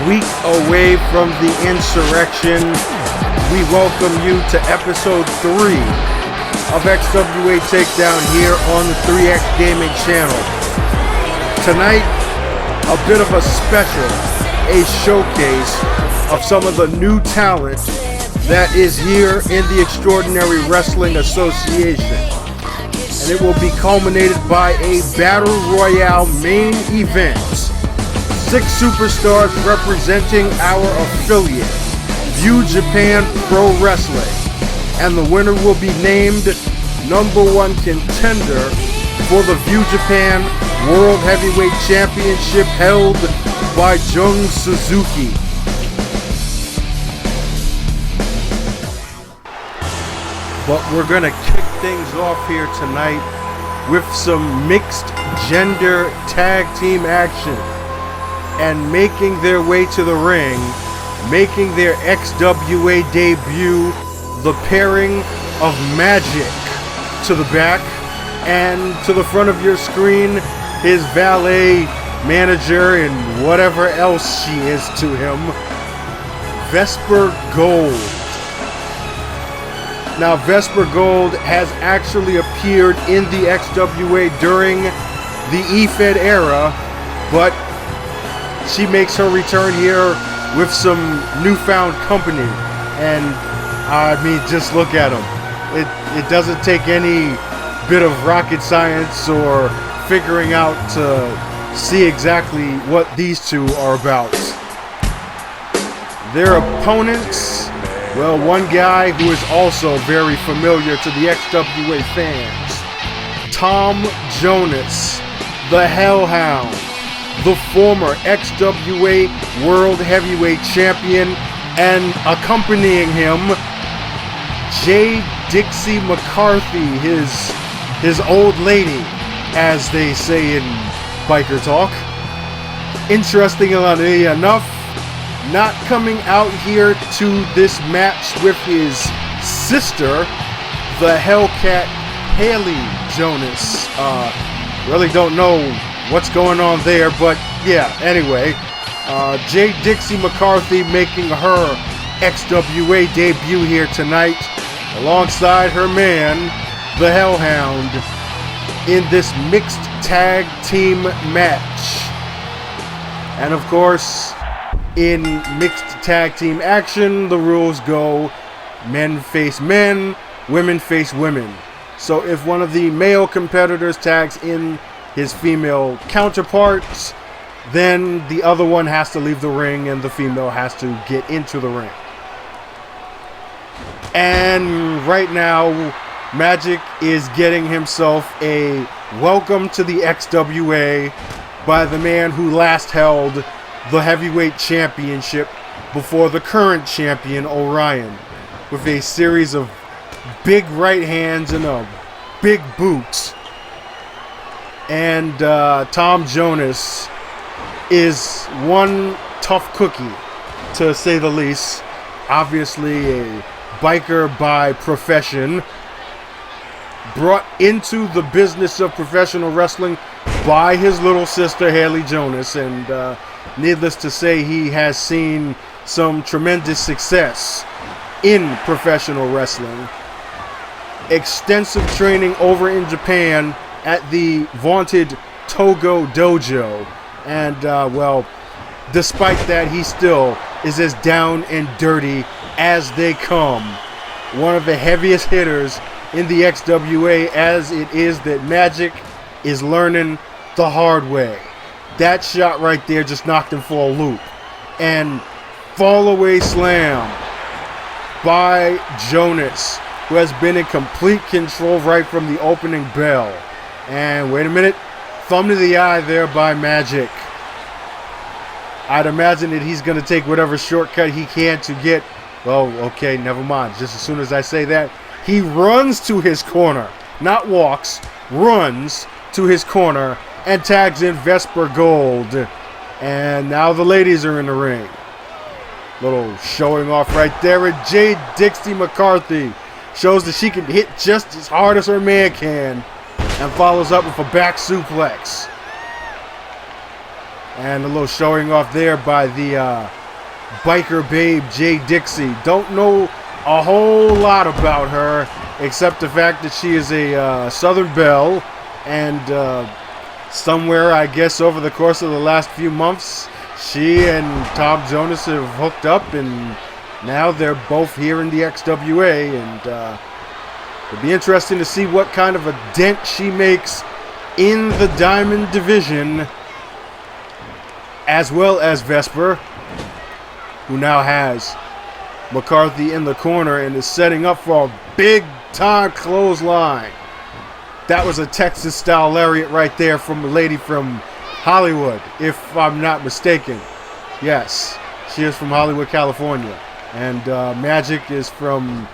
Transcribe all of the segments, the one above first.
week away from the insurrection, we welcome you to episode 3 of XWA TakeDown here on the 3X Gaming channel. Tonight, a bit of a special, a showcase of some of the new talent that is here in the Extraordinary Wrestling Association. And it will be culminated by a Battle Royale main event. 6 superstars representing our affiliate, View Japan Pro Wrestling. And the winner will be named #1 contender for the View Japan World Heavyweight Championship held by Jung Suzuki. But we're gonna kick things off here tonight with some mixed gender tag team action. And making their way to the ring, making their XWA debut, the pairing of Magic to the back, and to the front of your screen, his valet, manager, and whatever else she is to him, Vesper Gold. Now, Vesper Gold has actually appeared in the XWA during the EFED era, but she makes her return here with some newfound company. And I mean, just look at them. It doesn't take any bit of rocket science or figuring out to see exactly what these two are about. Their opponents, well, one guy who is also very familiar to the XWA fans, Tom Jonas, the Hellhound, the former XWA World Heavyweight Champion, and accompanying him, J. Dixie McCarthy, his old lady, as they say in biker talk. Interestingly enough, not coming out here to this match with his sister, the Hellcat Haley Jonas. Really don't know what's going on there, but yeah, anyway. J. Dixie McCarthy making her XWA debut here tonight, alongside her man, the Hellhound, in this mixed tag team match. And of course, in mixed tag team action, the rules go men face men, women face women. So if one of the male competitors tags in his female counterparts, then the other one has to leave the ring and the female has to get into the ring. And right now, Magic is getting himself a welcome to the XWA by the man who last held the heavyweight championship before the current champion, Orion, with a series of big right hands and a big boot. And Tom Jonas is one tough cookie, to say the least. Obviously a biker by profession, brought into the business of professional wrestling by his little sister Haley Jonas, and needless to say, he has seen some tremendous success in professional wrestling. Extensive training over in Japan at the vaunted Togo Dojo. And, well, despite that, he still is as down and dirty as they come. One of the heaviest hitters in the XWA, as it is that Magic is learning the hard way. That shot right there just knocked him for a loop. And fall away slam by Jonas, who has been in complete control right from the opening bell. And wait a minute, thumb to the eye there by Magic. I'd imagine that he's going to take whatever shortcut he can to get. Oh, okay, never mind. Just as soon as I say that, he runs to his corner. Not walks, runs to his corner and tags in Vesper Gold. And now the ladies are in the ring. Little showing off right there. And J. Dixie McCarthy shows that she can hit just as hard as her man can, and follows up with a back suplex. And a little showing off there by the biker babe Jay Dixie. Don't know a whole lot about her except the fact that she is a Southern Belle, and somewhere, I guess, over the course of the last few months, she and Tom Jonas have hooked up, and now they're both here in the XWA, and it'll be interesting to see what kind of a dent she makes in the Diamond Division, as well as Vesper, who now has McCarthy in the corner and is setting up for a big-time clothesline. That was a Texas-style lariat right there from a lady from Hollywood, if I'm not mistaken. Yes, she is from Hollywood, California. And Magic is from,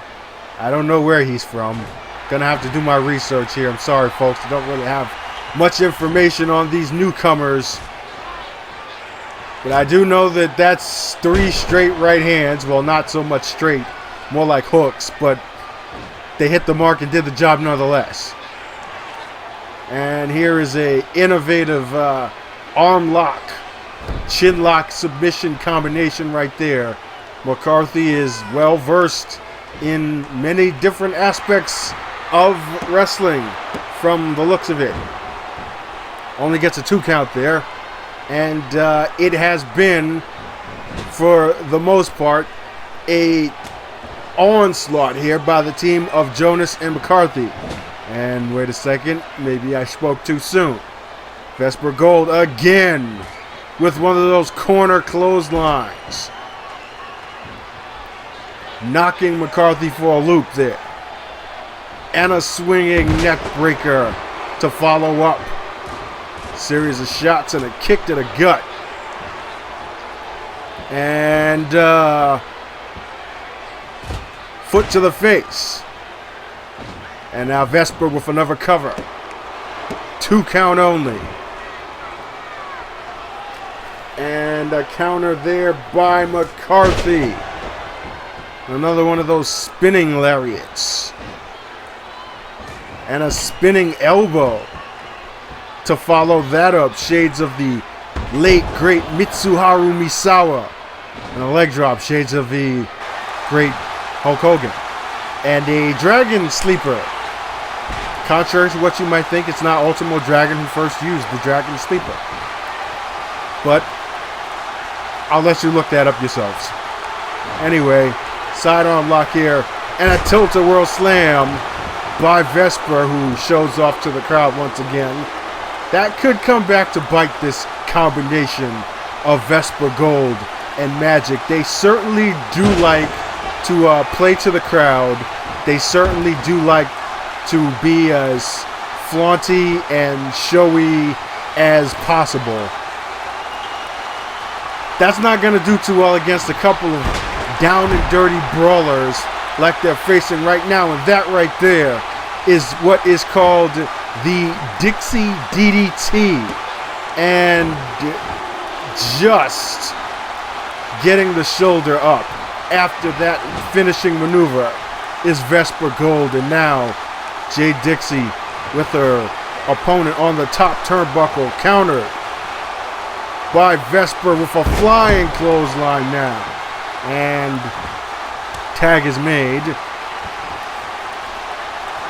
I don't know where he's from. Gonna have to do my research here. I'm sorry, folks. I don't really have much information on these newcomers. But I do know that that's 3 straight right hands. Well, not so much straight, more like hooks, but they hit the mark and did the job nonetheless. And here is a innovative arm lock, chin lock submission combination right there. McCarthy is well versed in many different aspects of wrestling from the looks of it. Only gets a 2 count there. And it has been, for the most part, a onslaught here by the team of Jonas and McCarthy. And wait a second, maybe I spoke too soon. Vesper Gold again with one of those corner clotheslines, knocking McCarthy for a loop there. And a swinging neck breaker to follow up. Series of shots and a kick to the gut. And foot to the face. And now Vesper with another cover. 2 count only. And a counter there by McCarthy. Another one of those spinning lariats. And a spinning elbow to follow that up. Shades of the late, great Mitsuharu Misawa. And a leg drop. Shades of the great Hulk Hogan. And a Dragon Sleeper. Contrary to what you might think, it's not Ultimo Dragon who first used the Dragon Sleeper. But I'll let you look that up yourselves. Anyway, sidearm lock here. And a tilt-a-whirl slam by Vesper, who shows off to the crowd once again. That could come back to bite this combination of Vesper Gold and Magic. They certainly do like to play to the crowd. They certainly do like to be as flaunty and showy as possible. That's not going to do too well against a couple of down and dirty brawlers like they're facing right now. And that right there is what is called the Dixie DDT. And just getting the shoulder up after that finishing maneuver is Vesper Gold. And now Jay Dixie with her opponent on the top turnbuckle, countered by Vesper with a flying clothesline now. And tag is made.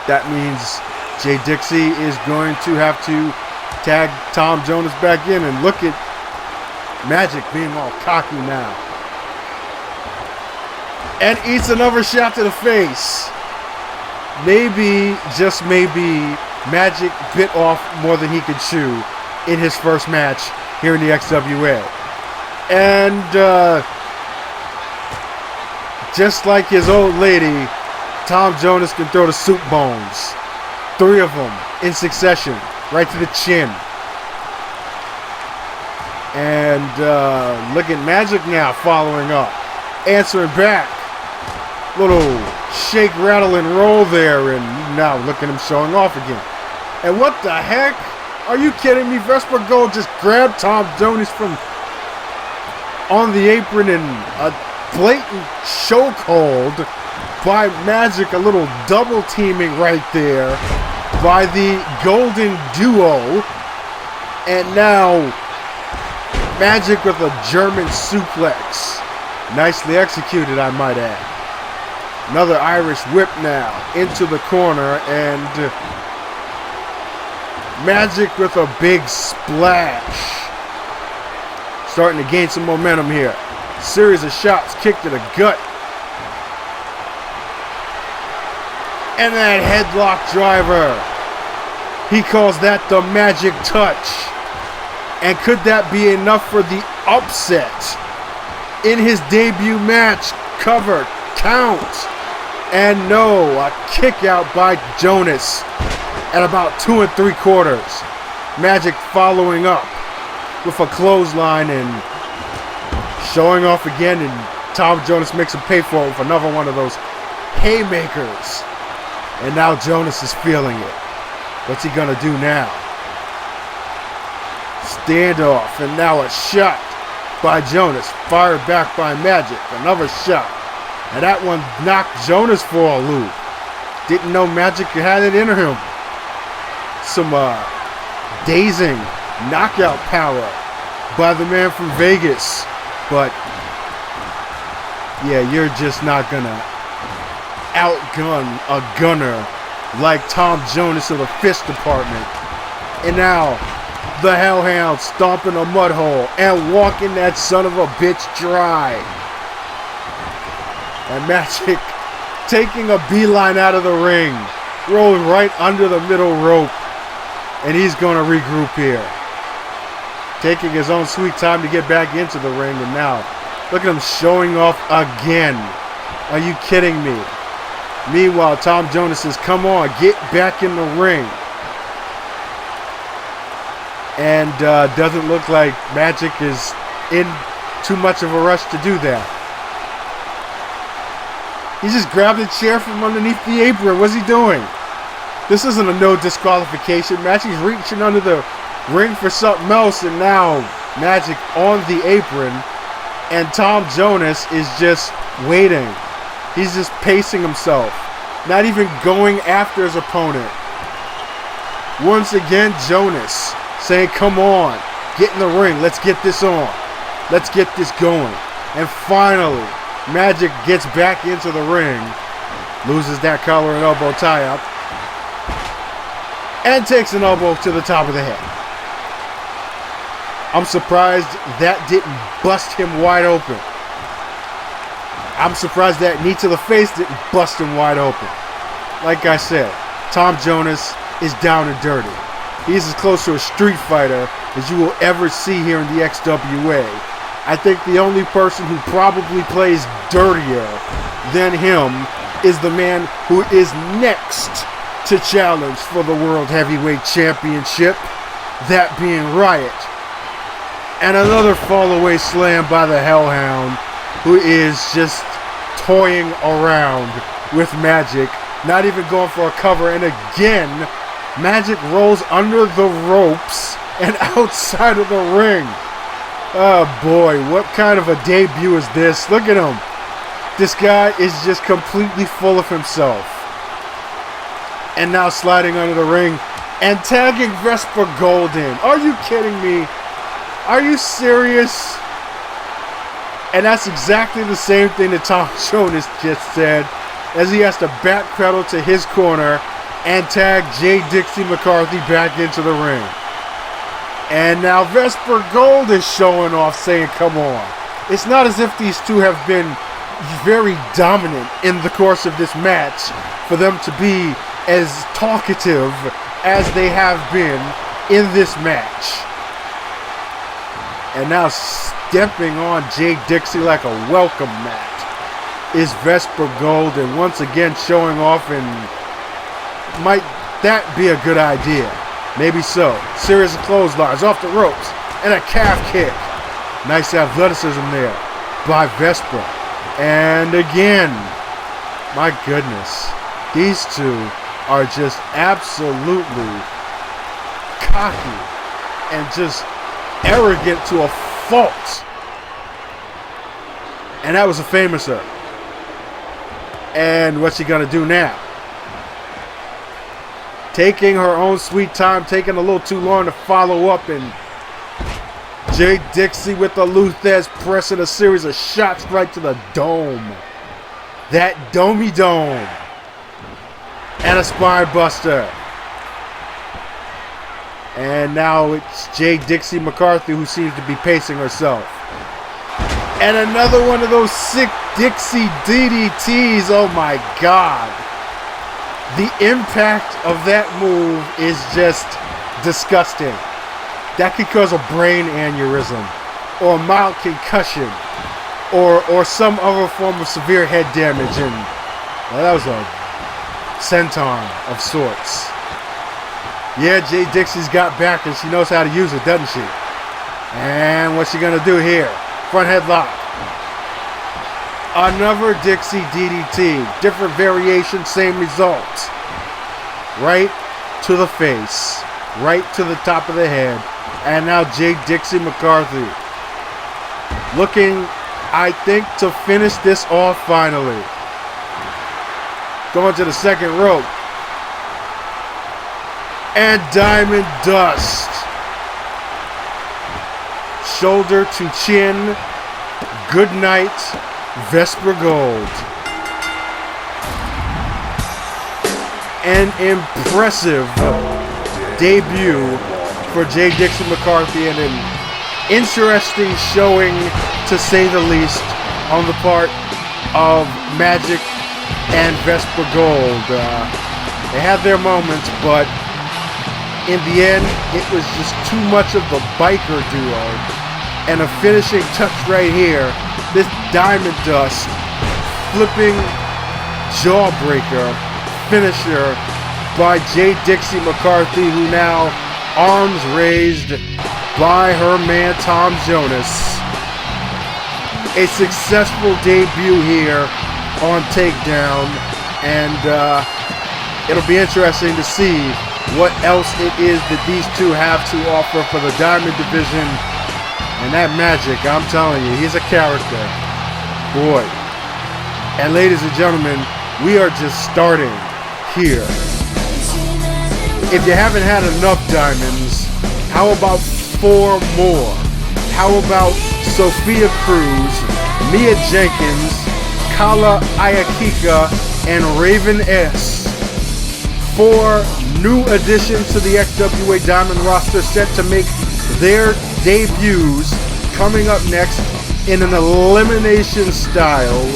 That means Jay Dixie is going to have to tag Tom Jonas back in, and look at Magic being all cocky now. And eats another shot to the face. Maybe, just maybe, Magic bit off more than he could chew in his first match here in the XWA. And just like his old lady, Tom Jonas can throw the soup bones. 3 of them in succession, right to the chin. And look at Magic now following up, answering back. Little shake, rattle, and roll there, and now look at him showing off again. And what the heck? Are you kidding me? Vesper Gold just grabbed Tom Jonas from on the apron in a blatant chokehold by Magic. A little double teaming right there by the Golden Duo. And now Magic with a German suplex Nicely executed, I might add. Another Irish whip now into the corner, and Magic with a big splash. Starting to gain some momentum here. Series of shots, kick to the gut. And that headlock driver. He calls that the Magic touch. And could that be enough for the upset? In his debut match, cover, count. And no, a kick out by Jonas at about 2 3/4. Magic following up with a clothesline and showing off again, and Tom Jonas makes him pay for it with another one of those haymakers. And now Jonas is feeling it. What's he gonna do now? Standoff, and now a shot by Jonas, fired back by Magic. Another shot, and that one knocked Jonas for a loop. Didn't know Magic had it in him. Some dazing knockout power by the man from Vegas. But yeah, you're just not gonna outgun a gunner like Tom Jonas of the Fist Department. And now the Hellhound stomping a mud hole and walking that son of a bitch dry. And Magic taking a beeline out of the ring, rolling right under the middle rope. And he's going to regroup here. Taking his own sweet time to get back into the ring. And now, look at him showing off again. Are you kidding me? Meanwhile, Tom Jonas says, come on, get back in the ring. And doesn't look like Magic is in too much of a rush to do that. He just grabbed a chair from underneath the apron. What's he doing? This isn't a no disqualification match. He's reaching under the ring for something else, and now Magic on the apron, and Tom Jonas is just waiting. He's just pacing himself, not even going after his opponent. Once again, Jonas saying, come on, get in the ring, let's get this on, let's get this going. And finally, Magic gets back into the ring, loses that collar and elbow tie-up, and takes an elbow to the top of the head. I'm surprised that didn't bust him wide open. I'm surprised that knee to the face didn't bust him wide open. Like I said, Tom Jonas is down and dirty. He's as close to a street fighter as you will ever see here in the XWA. I think the only person who probably plays dirtier than him is the man who is next to challenge for the World Heavyweight Championship, that being Riot. And another fall-away slam by the Hellhound, who is just toying around with Magic, not even going for a cover. And again, Magic rolls under the ropes and outside of the ring. Oh boy, what kind of a debut is this? Look at him. This guy is just completely full of himself. And now sliding under the ring and tagging Vesper Golden. Are you kidding me? Are you serious? And that's exactly the same thing that Tom Jonas just said, as he has to backpedal to his corner and tag J. Dixie McCarthy back into the ring. And now Vesper Gold is showing off, saying, come on. It's not as if these two have been very dominant in the course of this match for them to be as talkative as they have been in this match. And now stepping on Jay Dixie like a welcome mat is Vesper Gold, and once again showing off, and might that be a good idea? Maybe so. Series of clotheslines off the ropes and a calf kick. Nice athleticism there by Vesper. And again, my goodness, these two are just absolutely cocky and just arrogant to a fault. And that was a famouser. And what's she gonna do now? Taking her own sweet time, taking a little too long to follow up, and Jay Dixie with the Luthez press and a series of shots right to the dome. That domey dome. And a spine buster. And now it's Jay Dixie McCarthy who seems to be pacing herself. And another one of those sick Dixie DDTs. Oh my God. The impact of that move is just disgusting. That could cause a brain aneurysm or a mild concussion or some other form of severe head damage. And well, that was a senton of sorts. Yeah, Jay Dixie's got back and she knows how to use it, doesn't she? And what's she gonna do here? Front headlock. Another Dixie DDT. Different variation, same result. Right to the face. Right to the top of the head. And now Jay Dixie McCarthy. Looking, I think, to finish this off finally. Going to the second rope. And Diamond Dust. Shoulder to chin. Good night, Vesper Gold. An impressive debut for Jay Dixie McCarthy and an interesting showing, to say the least, on the part of Magic and Vesper Gold. They had their moments, but in the end, it was just too much of the biker duo. And a finishing touch right here, this Diamond Dust flipping jawbreaker finisher by Jay Dixie McCarthy, who now arms raised by her man Tom Jonas. A successful debut here on Takedown, and it'll be interesting to see what else it is that these two have to offer for the Diamond division. And that Magic, I'm telling you, he's a character. Boy. And ladies and gentlemen, we are just starting here. If you haven't had enough diamonds, how about 4 more? How about Sophia Cruz, Mia Jenkins, Kala Ayakika, and Raven S? 4 new additions to the XWA Diamond roster set to make their debuts coming up next in an elimination style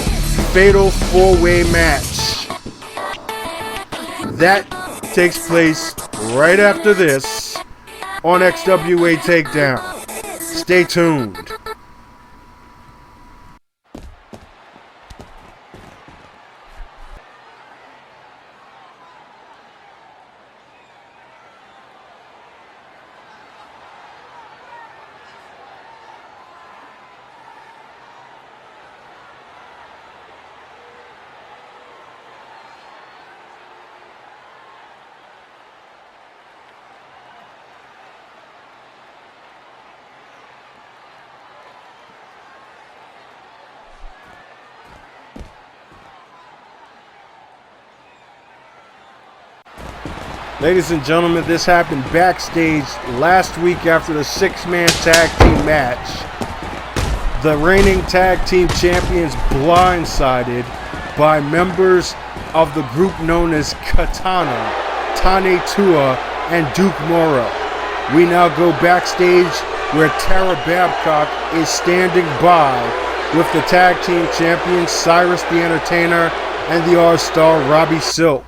fatal 4-way match. That takes place right after this on XWA Takedown. Stay tuned. Ladies and gentlemen, this happened backstage last week after the 6-man tag team match. The reigning tag team champions blindsided by members of the group known as Katana, Tane Tua, and Duke Morrow. We now go backstage where Tara Babcock is standing by with the tag team champions Cyrus the Entertainer and the R-Star Robbie Silk.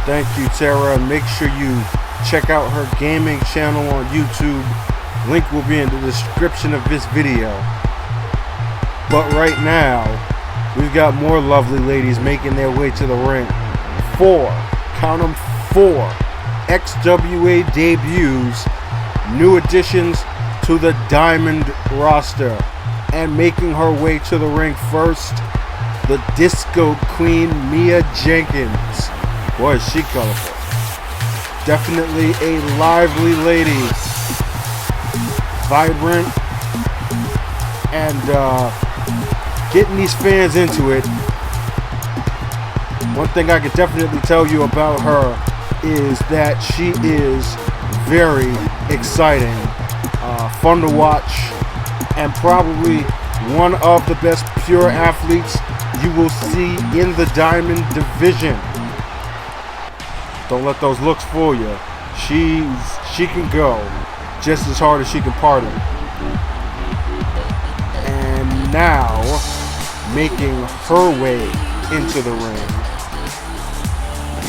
Thank you, Tara. And make sure you check out her gaming channel on YouTube. Link will be in the description of this video. But right now, we've got more lovely ladies making their way to the ring. 4, count them, 4 XWA debuts, new additions to the Diamond roster. And making her way to the ring first, the Disco Queen Mia Jenkins. Boy, is she colorful. Definitely a lively lady. Vibrant. And getting these fans into it. One thing I can definitely tell you about her is that she is very exciting. Fun to watch. And probably one of the best pure athletes you will see in the Diamond division. Don't let those looks fool you. She can go just as hard as she can party. And now, making her way into the ring,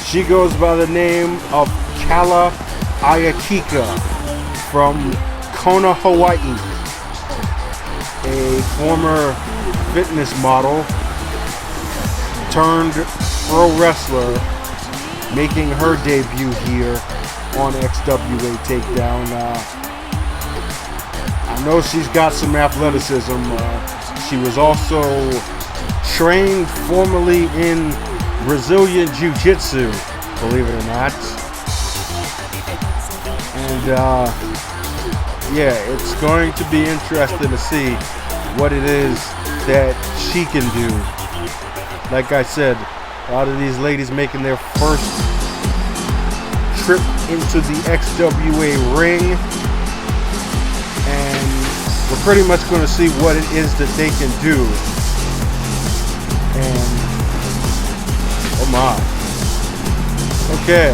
she goes by the name of Kala Ayakika from Kona, Hawaii. A former fitness model turned pro wrestler, making her debut here on XWA TakeDown. I know she's got some athleticism. She was also trained formerly in Brazilian Jiu-Jitsu, believe it or not. And yeah, it's going to be interesting to see what it is that she can do. Like I said, a lot of these ladies making their first trip into the XWA ring. And we're pretty much going to see what it is that they can do. And, oh my. Okay,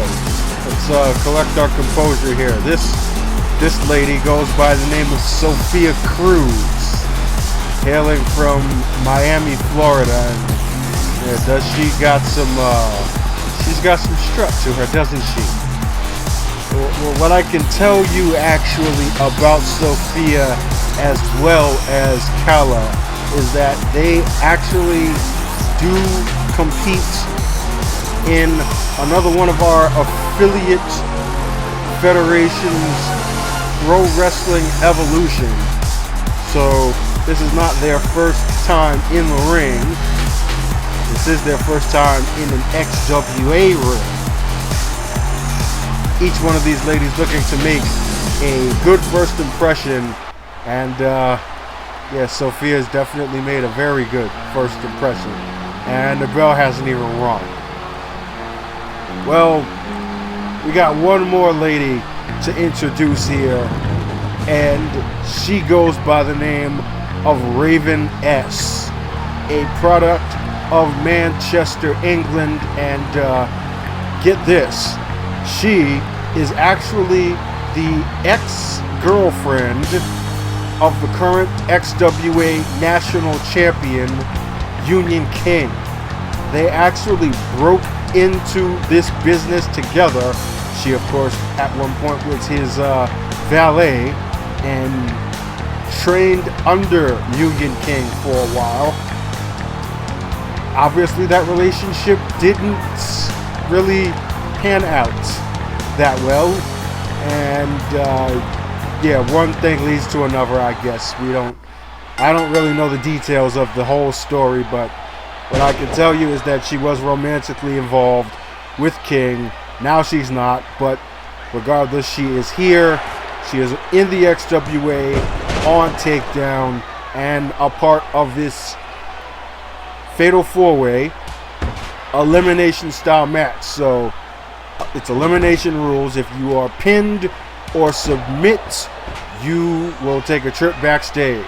let's collect our composure here. This lady goes by the name of Sophia Cruz, hailing from Miami, Florida. And yeah, she's got some strut to her, doesn't she? Well, what I can tell you actually about Sophia as well as Kala is that they actually do compete in another one of our affiliate federations, Pro Wrestling Evolution. So this is not their first time in the ring. This is their first time in an XWA ring. Each one of these ladies looking to make a good first impression. And yeah, Sophia's definitely made a very good first impression. And the bell hasn't even rung. Well, we got one more lady to introduce here, and she goes by the name of Raven S, a product of Manchester, England. And get this, she is actually the ex-girlfriend of the current XWA National Champion, Union King. They actually broke into this business together. She, of course, at one point was his valet and trained under Union King for a while. Obviously, that relationship didn't really pan out that well. And yeah, one thing leads to another, I guess. I don't really know the details of the whole story, but what I can tell you is that she was romantically involved with King. Now she's not, but regardless, she is here. She is in the XWA on Takedown and a part of this Fatal 4-Way elimination style match. So it's elimination rules. If you are pinned or submit, you will take a trip backstage.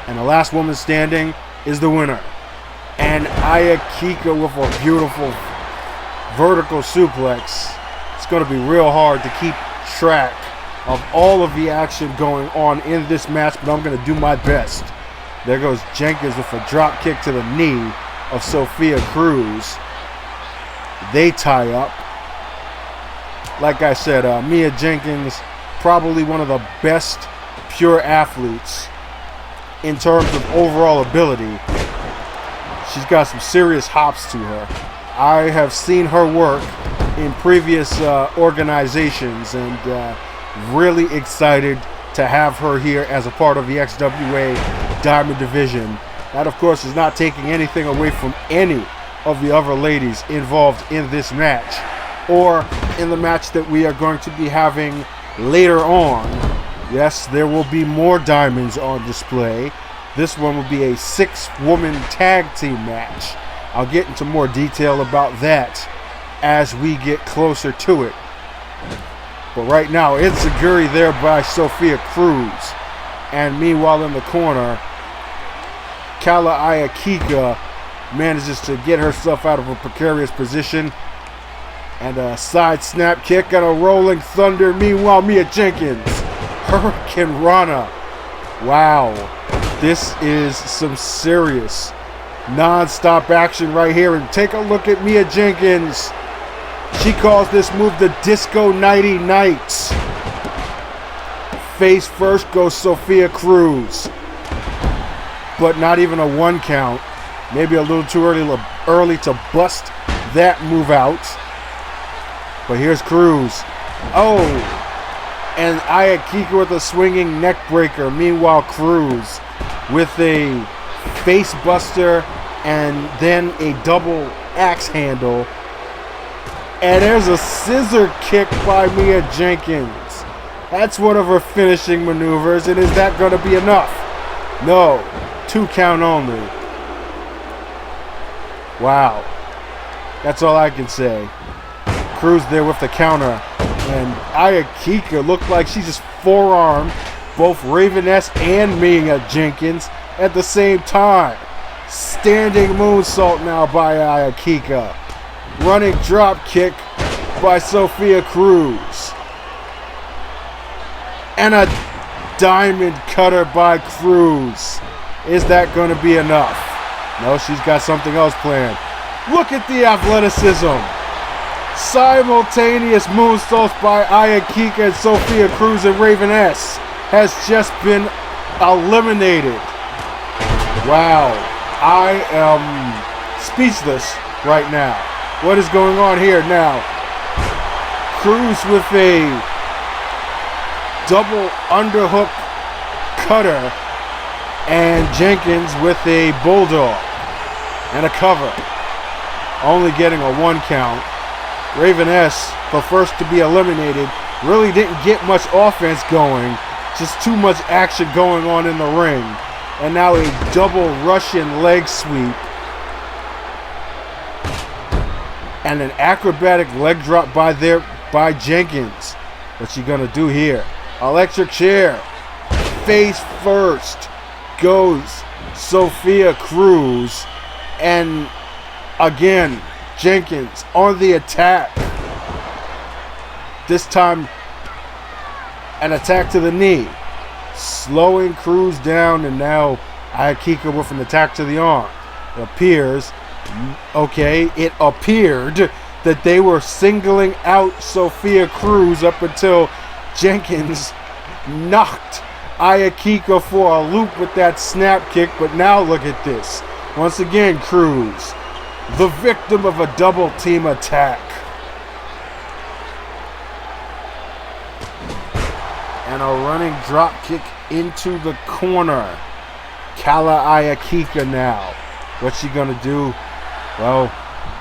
And the last woman standing is the winner. And Ayakika with a beautiful vertical suplex. It's going to be real hard to keep track of all of the action going on in this match, but I'm going to do my best. There goes Jenkins with a drop kick to the knee of Sophia Cruz. They tie up. Like I said, Mia Jenkins, probably one of the best pure athletes in terms of overall ability. She's got some serious hops to her. I have seen her work in previous organizations, and really excited to have her here as a part of the XWA Diamond Division. That, of course, is not taking anything away from any of the other ladies involved in this match, or in the match that we are going to be having later on. Yes, there will be more diamonds on display. This one will be a 6-woman tag team match. I'll get into more detail about that as we get closer to it. But right now, Enziguri there by Sophia Cruz. And meanwhile in the corner, Kala Ayakika manages to get herself out of a precarious position. And a side snap kick and a rolling thunder. Meanwhile, Mia Jenkins, Hurricane Rana. Wow, this is some serious non-stop action right here. And take a look at Mia Jenkins. She calls this move the Disco Nighty Nights. Face first goes Sophia Cruz. But not even a 1 count. Maybe a little too early to bust that move out. But here's Cruz. Oh! And Ayakika with a swinging neck breaker. Meanwhile, Cruz with a face buster and then a double axe handle. And there's a scissor kick by Mia Jenkins. That's one of her finishing maneuvers. And is that going to be enough? No. 2 count only. Wow. That's all I can say. Cruz there with the counter. And Ayakika looked like she just forearmed both Raveness and Mia Jenkins at the same time. Standing moonsault now by Ayakika. Running drop kick by Sophia Cruz. And a diamond cutter by Cruz. Is that going to be enough? No, she's got something else planned. Look at the athleticism. Simultaneous moonsaults by Ayakika and Sophia Cruz, and Raveness has just been eliminated. Wow. I am speechless right now. What is going on here now? Cruz with a double underhook cutter, and Jenkins with a bulldog and a cover. Only getting a 1 count. Raveness, the first to be eliminated, really didn't get much offense going. Just too much action going on in the ring. And now a double Russian leg sweep. And an acrobatic leg drop by Jenkins. What's she gonna do here? Electric chair. Face first goes Sophia Cruz. And again, Jenkins on the attack. This time, an attack to the knee. Slowing Cruz down, and now Ayakika with an attack to the arm. It appears that they were singling out Sophia Cruz up until Jenkins knocked Ayakika for a loop with that snap kick. But now look at this. Once again, Cruz, the victim of a double team attack. And a running drop kick into the corner. Kala Ayakika now. What's she gonna do? Well,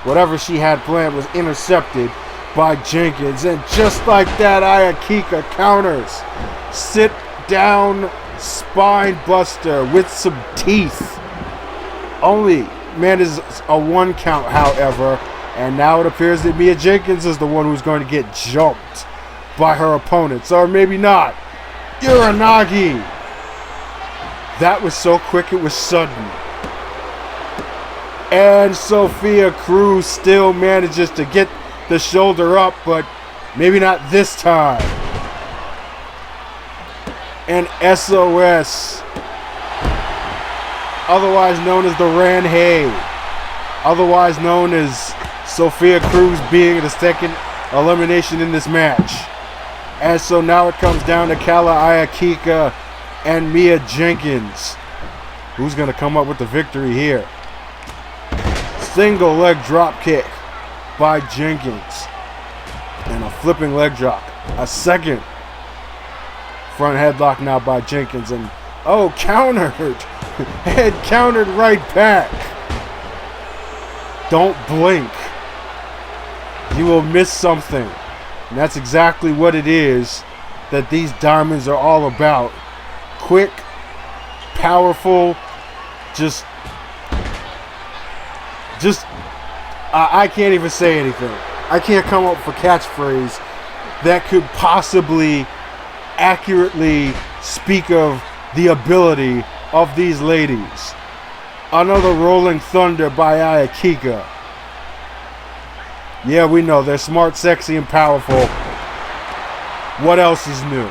whatever she had planned was intercepted by Jenkins. And just like that, Ayakika counters. Sit down spine buster with some teeth. Only manages a 1 count, however. And now it appears that Mia Jenkins is the one who's going to get jumped by her opponents. Or maybe not. Uranagi. That was so quick, it was sudden. And Sophia Cruz still manages to get the shoulder up, but maybe not this time. And SOS, otherwise known as the Ran Hay, otherwise known as Sophia Cruz being the second elimination in this match. And so now it comes down to Kala Ayakika and Mia Jenkins. Who's going to come up with the victory here? Single leg drop kick by Jenkins. And a flipping leg drop. A second front headlock now by Jenkins. And oh, countered. Head countered right back. Don't blink. You will miss something. And that's exactly what it is that these diamonds are all about. Quick, powerful, just I can't even say anything. I can't come up with a catchphrase that could possibly accurately speak of the ability of these ladies. Another Rolling Thunder by Ayakika. Yeah, we know they're smart, sexy, and powerful. What else is new?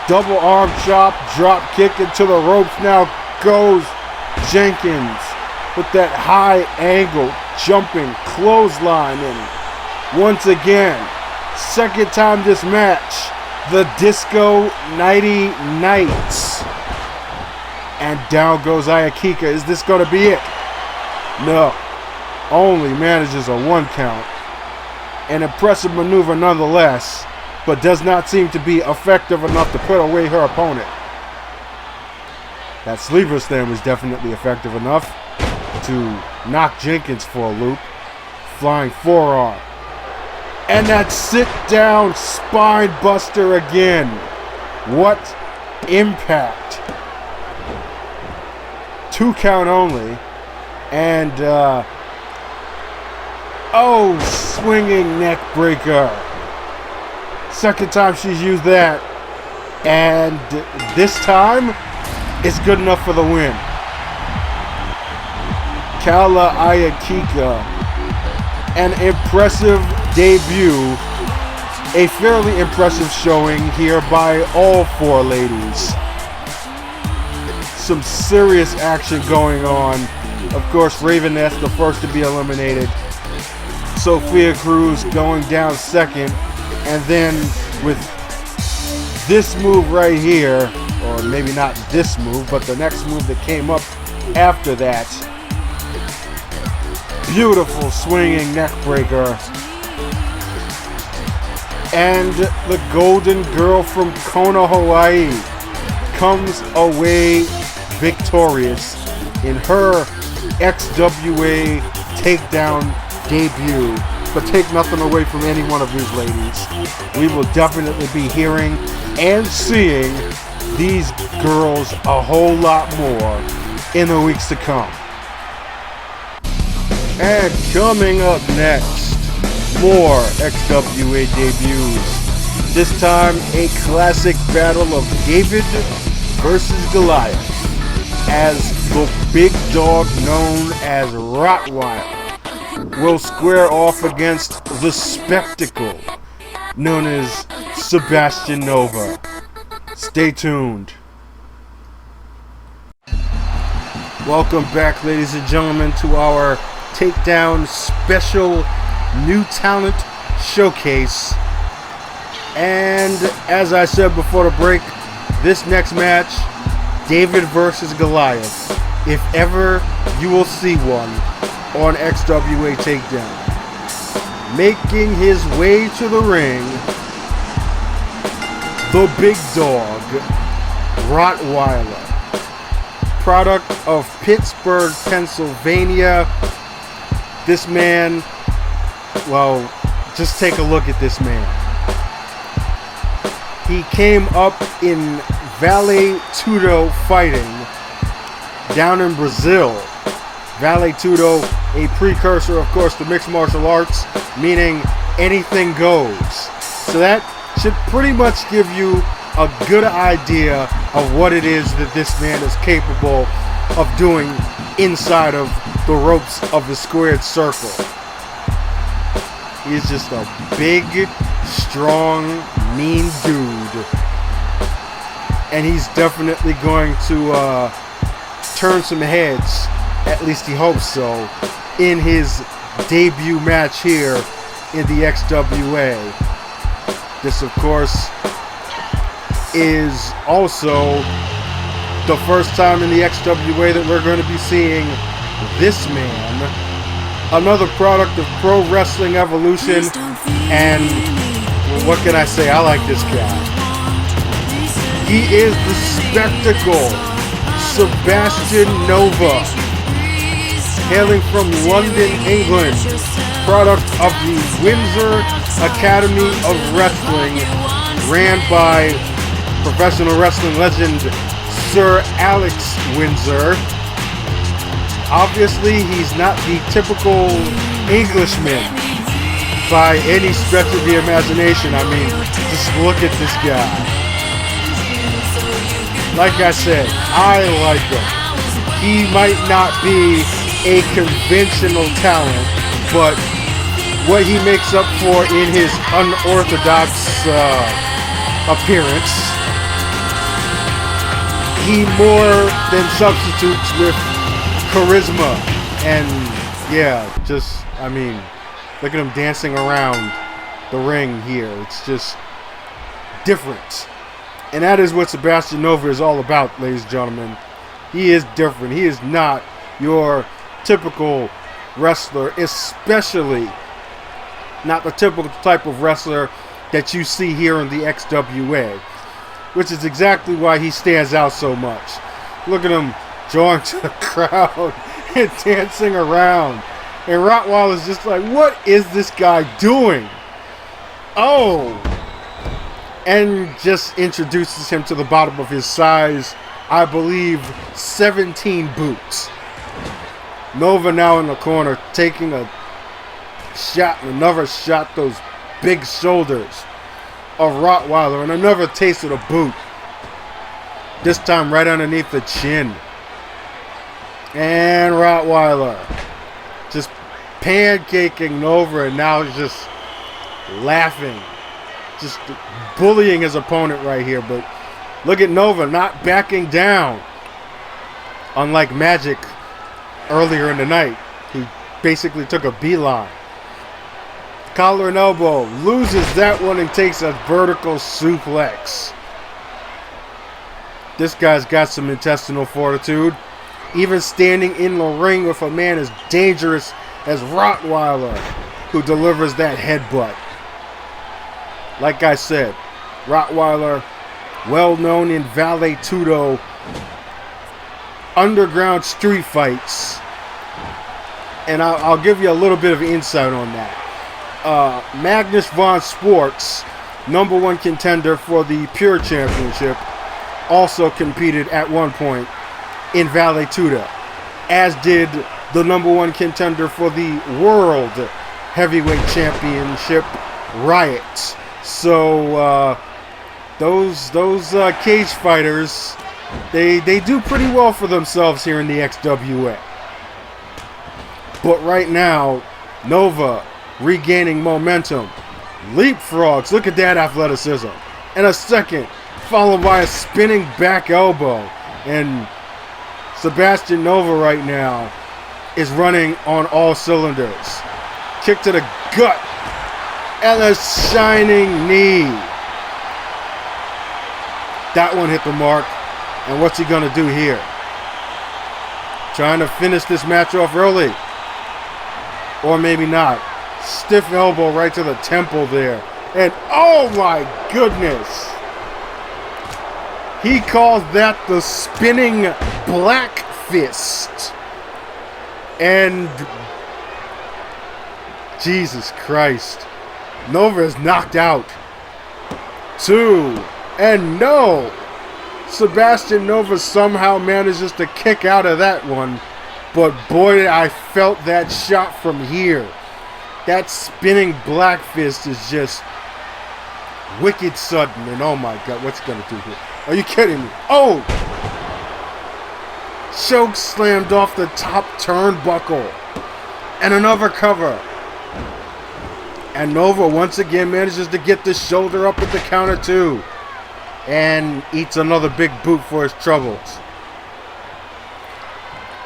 Double arm chop, drop kick into the ropes. Now goes Jenkins with that high angle, jumping clothesline. And once again, second time this match, the Disco Nighty Nights. And down goes Ayakika. Is this going to be it? No. Only manages a 1 count. An impressive maneuver nonetheless, but does not seem to be effective enough to put away her opponent. That sleeper stand was definitely effective enough to knock Jenkins for a loop. Flying forearm. And that sit-down spine buster again. What impact. 2 count only. And, oh, swinging neck breaker. Second time she's used that. And this time, it's good enough for the win. Kala Ayakika, an impressive debut. A fairly impressive showing here by all 4 ladies. Some serious action going on. Of course, Raveness, the first to be eliminated. Sophia Cruz going down second. And then with this move right here, or maybe not this move, but the next move that came up after that. Beautiful swinging neck breaker. And the Golden Girl from Kona, Hawaii comes away victorious in her XWA TakeDown debut. But take nothing away from any one of these ladies. We will definitely be hearing and seeing these girls a whole lot more in the weeks to come. And coming up next, more XWA debuts. This time, a classic battle of David versus Goliath, as the big dog known as Rottweiler will square off against the spectacle known as Sebastian Nova. Stay tuned. Welcome back, ladies and gentlemen, to our Takedown special new talent showcase. And as I said before the break, this next match, David versus Goliath, if ever you will see one on XWA TakeDown. Making his way to the ring, the big dog, Rottweiler. Product of Pittsburgh, Pennsylvania. This man, well, just take a look at this man. He came up in Vale Tudo fighting down in Brazil. Vale Tudo, a precursor, of course, to mixed martial arts, meaning anything goes. So that should pretty much give you a good idea of what it is that this man is capable of doing inside of the ropes of the squared circle. He's just a big, strong, mean dude. And he's definitely going to turn some heads at least he hopes so, in his debut match here in the XWA. This, of course, is also the first time in the XWA that we're going to be seeing this man, another product of Pro Wrestling Evolution, and well, what can I say? I like this guy. He is the Spectacle, Sebastian Nova, hailing from London, England, product of the Windsor Academy of Wrestling, ran by professional wrestling legend Sir Alex Windsor. Obviously, he's not the typical Englishman by any stretch of the imagination. I mean, just look at this guy. Like I said, I like him. He might not be a conventional talent, but what he makes up for in his unorthodox appearance, he more than substitutes with charisma. And yeah, just, I mean, look at him dancing around the ring here. It's just different. And that is what Sebastian Nova is all about, ladies and gentlemen. He is different. He is not your typical wrestler, especially not the typical type of wrestler that you see here in the XWA, which is exactly why he stands out so much. Look at him drawing to the crowd and dancing around. And Rottweiler's just like, what is this guy doing? Oh! And just introduces him to the bottom of his size, I believe, 17 boots. Nova now in the corner, taking a shot and another shot, those big shoulders of Rottweiler, and another taste of the boot. This time right underneath the chin. And Rottweiler just pancaking Nova, and now he's just laughing, just bullying his opponent right here. But look at Nova not backing down. Unlike Magic earlier in the night, he basically took a beeline. Collar and elbow, loses that one and takes a vertical suplex. This guy's got some intestinal fortitude. Even standing in the ring with a man as dangerous as Rottweiler, who delivers that headbutt. Like I said, Rottweiler, well known in Vale Tudo underground street fights. And I'll give you a little bit of insight on that. Magnus von Sports, #1 contender for the Pure Championship, also competed at one point in Vale Tudo, as did the #1 contender for the World Heavyweight Championship, Riot. So those cage fighters, they do pretty well for themselves here in the XWA. But right now, Nova regaining momentum, leapfrogs. Look at that athleticism. And a second, followed by a spinning back elbow. And Sebastian Nova right now is running on all cylinders. Kick to the gut. And a shining knee. That one hit the mark. And what's he going to do here? Trying to finish this match off early. Or maybe not. Stiff elbow right to the temple there. And oh my goodness. He calls that the spinning black fist. And Jesus Christ. Nova is knocked out. 2. And no. Sebastian Nova somehow manages to kick out of that one. But boy, I felt that shot from here. That spinning black fist is just wicked sudden. And oh my God, what's he going to do here? Are you kidding me? Oh! Choke slammed off the top turnbuckle. And another cover. And Nova once again manages to get the shoulder up at the counter too. And eats another big boot for his troubles.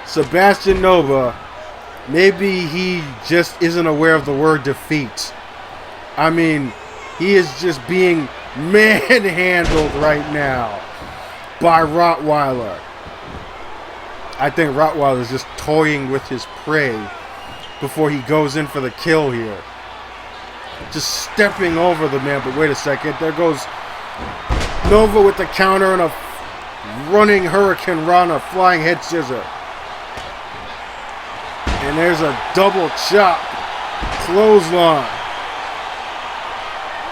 Sebastian Nova, maybe he just isn't aware of the word defeat. I mean, he is just being manhandled right now by Rottweiler. I think Rottweiler is just toying with his prey before he goes in for the kill here. Just stepping over the man, but wait a second. There goes Nova with the counter and a running hurricane run, a flying head scissor. And there's a double chop, clothesline,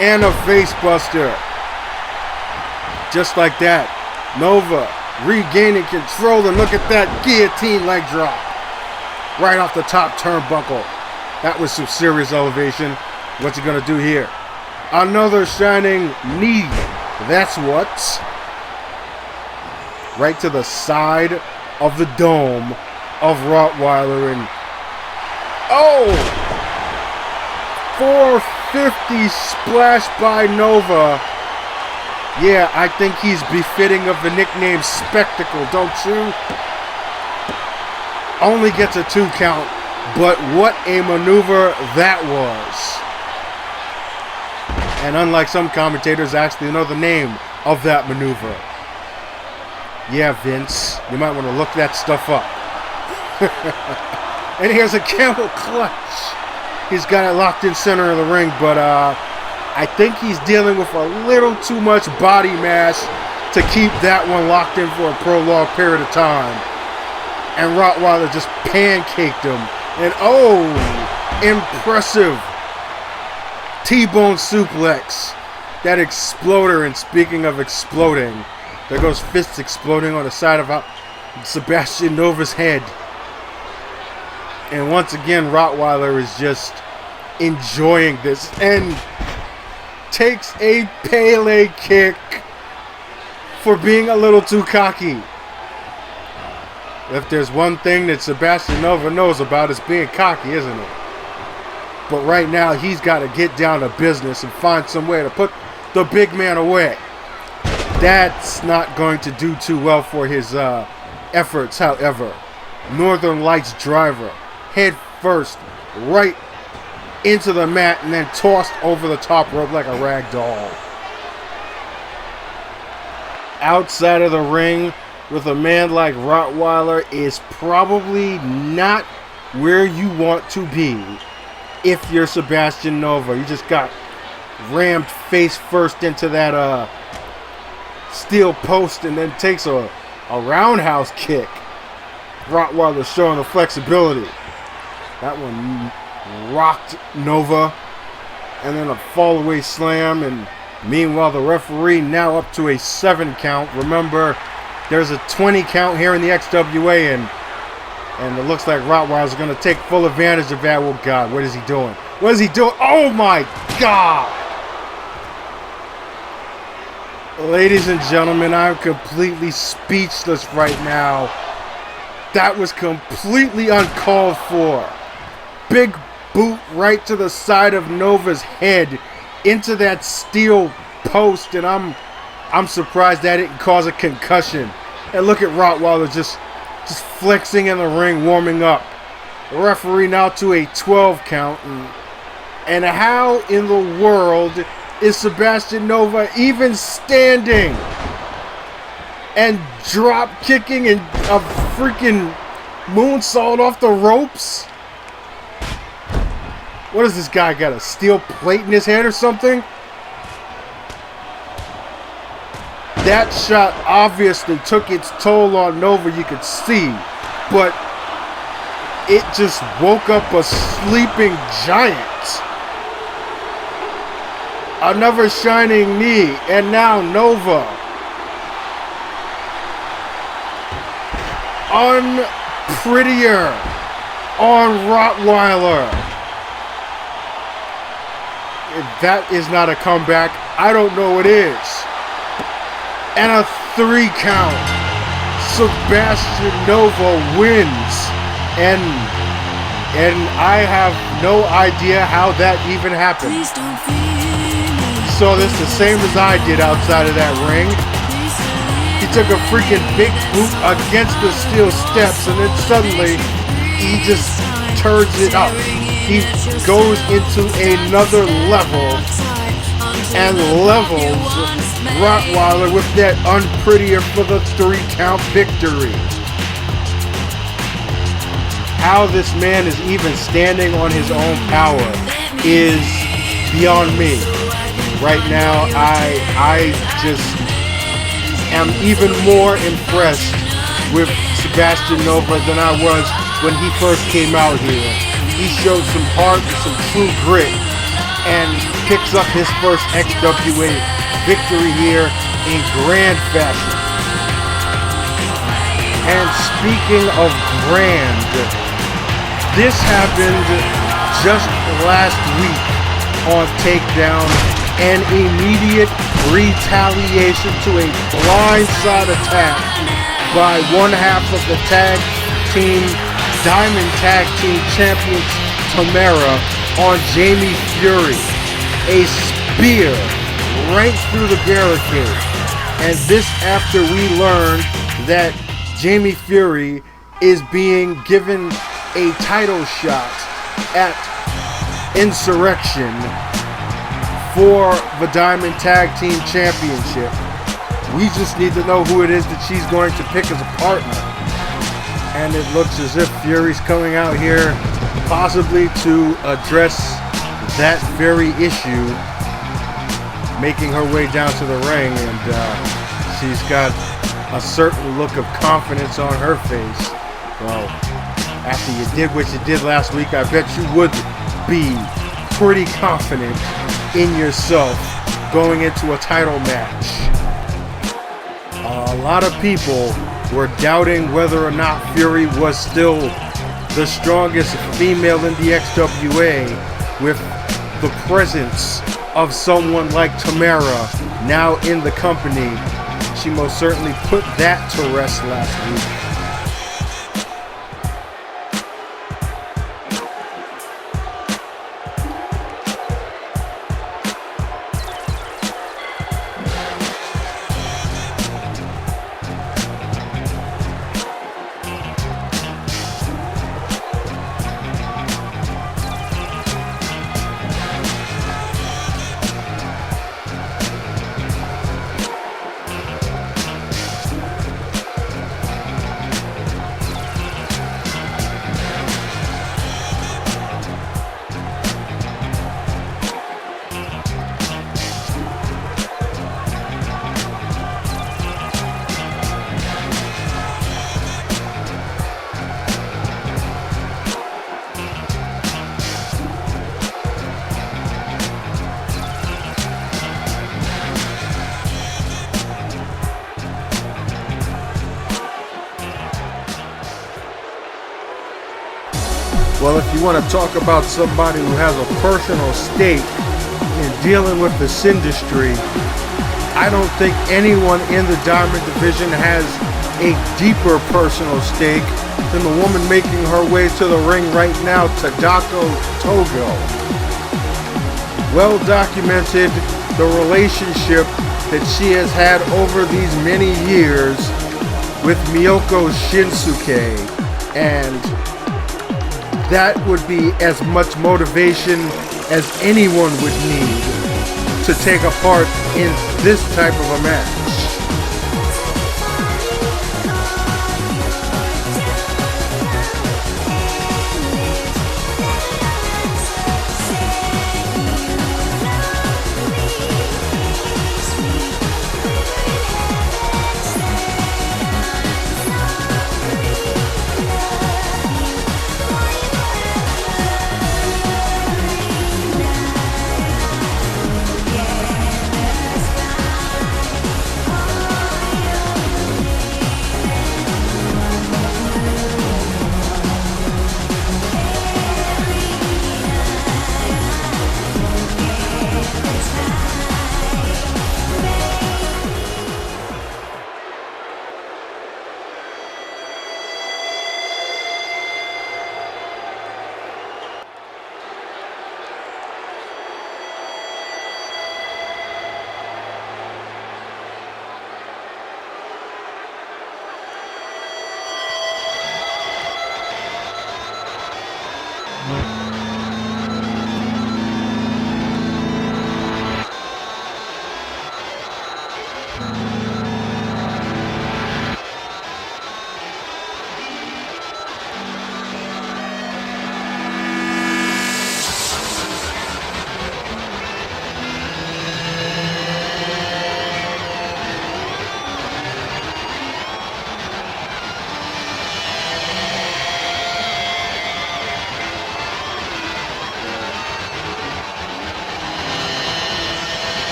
and a face buster. Just like that, Nova regaining control, and look at that guillotine leg drop. Right off the top turnbuckle. That was some serious elevation. What's he gonna do here? Another shining knee. That's what. Right to the side of the dome of Rottweiler, and oh! 450 splash by Nova. Yeah, I think he's befitting of the nickname Spectacle, don't you? Only gets a 2 count, but what a maneuver that was. And unlike some commentators, actually know the name of that maneuver. Yeah, Vince, you might want to look that stuff up. And here's a camel clutch. He's got it locked in center of the ring, but I think he's dealing with a little too much body mass to keep that one locked in for a prolonged period of time. And Rottweiler just pancaked him. And oh, impressive T-bone suplex. That exploder, and speaking of exploding, there goes fists exploding on the side of Sebastian Nova's head. And once again, Rottweiler is just enjoying this and takes a Pele kick for being a little too cocky. If there's one thing that Sebastian Nova knows about, it's being cocky, isn't it? But right now, he's got to get down to business and find some way to put the big man away. That's not going to do too well for his efforts, however. Northern Lights driver, head first, right into the mat, and then tossed over the top rope like a rag doll. Outside of the ring, with a man like Rottweiler, is probably not where you want to be if you're Sebastian Nova. You just got rammed face first into that steel post and then takes a roundhouse kick. Rottweiler showing the flexibility. That one rocked Nova, and then a fallaway slam, and meanwhile the referee now up to a 7 count. Remember, there's a 20 count here in the XWA, and it looks like Rottweiler's going to take full advantage of that. Oh, God, what is he doing? What is he doing? Oh, my God! Ladies and gentlemen, I'm completely speechless right now. That was completely uncalled for. Big boot right to the side of Nova's head into that steel post, and I'm surprised that didn't cause a concussion. And look at Rottweiler just flexing in the ring, warming up. The referee now to a 12 count. And how in the world is Sebastian Nova even standing and drop kicking and a freaking moonsault off the ropes? What does this guy got, a steel plate in his hand or something? That shot obviously took its toll on Nova, you could see, but it just woke up a sleeping giant. Another shining knee, and now Nova unprettier on Rottweiler. If that is not a comeback, I don't know what is. And a 3 count. Sebastian Nova wins. And I have no idea how that even happened. So this the same as I did outside of that ring. He He took a freaking big boot against the steel steps, and then suddenly he just turns it up. He goes into another level and levels Rottweiler with that unprettier for the 3-count victory. How this man is even standing on his own power is beyond me. Right now, I just am even more impressed with Sebastian Nova than I was when he first came out here. He showed some heart and some true grit and picks up his first XWA victory here in grand fashion. And speaking of grand, this happened just last week on Takedown, an immediate retaliation to a blindside attack by one half of the Diamond Tag Team Champions Tamara on Jamie Fury. A spear right through the barricade. And this after we learned that Jamie Fury is being given a title shot at Insurrection for the Diamond Tag Team Championship. We just need to know who it is that she's going to pick as a partner. And it looks as if Fury's coming out here possibly to address that very issue, making her way down to the ring, and she's got a certain look of confidence on her face. Well, after you did what you did last week, I bet you would be pretty confident in yourself going into a title match. A lot of people were doubting whether or not Fury was still the strongest female in the XWA with the presence of someone like Tamara now in the company. She most certainly put that to rest last week. Well, if you want to talk about somebody who has a personal stake in dealing with this industry, I don't think anyone in the Diamond Division has a deeper personal stake than the woman making her way to the ring right now, Tadako Togo. Well documented the relationship that she has had over these many years with Miyoko Shinsuke, and that would be as much motivation as anyone would need to take a part in this type of a match.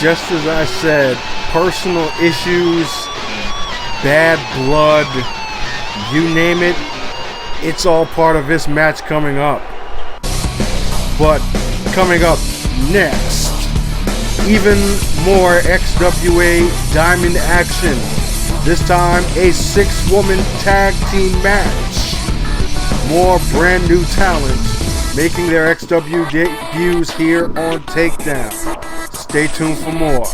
Just as I said, personal issues, bad blood, you name it, it's all part of this match coming up. But coming up next, even more XWA Diamond action. This time a 6-woman tag team match. More brand new talent making their XW debuts here on Takedown. Stay tuned for more.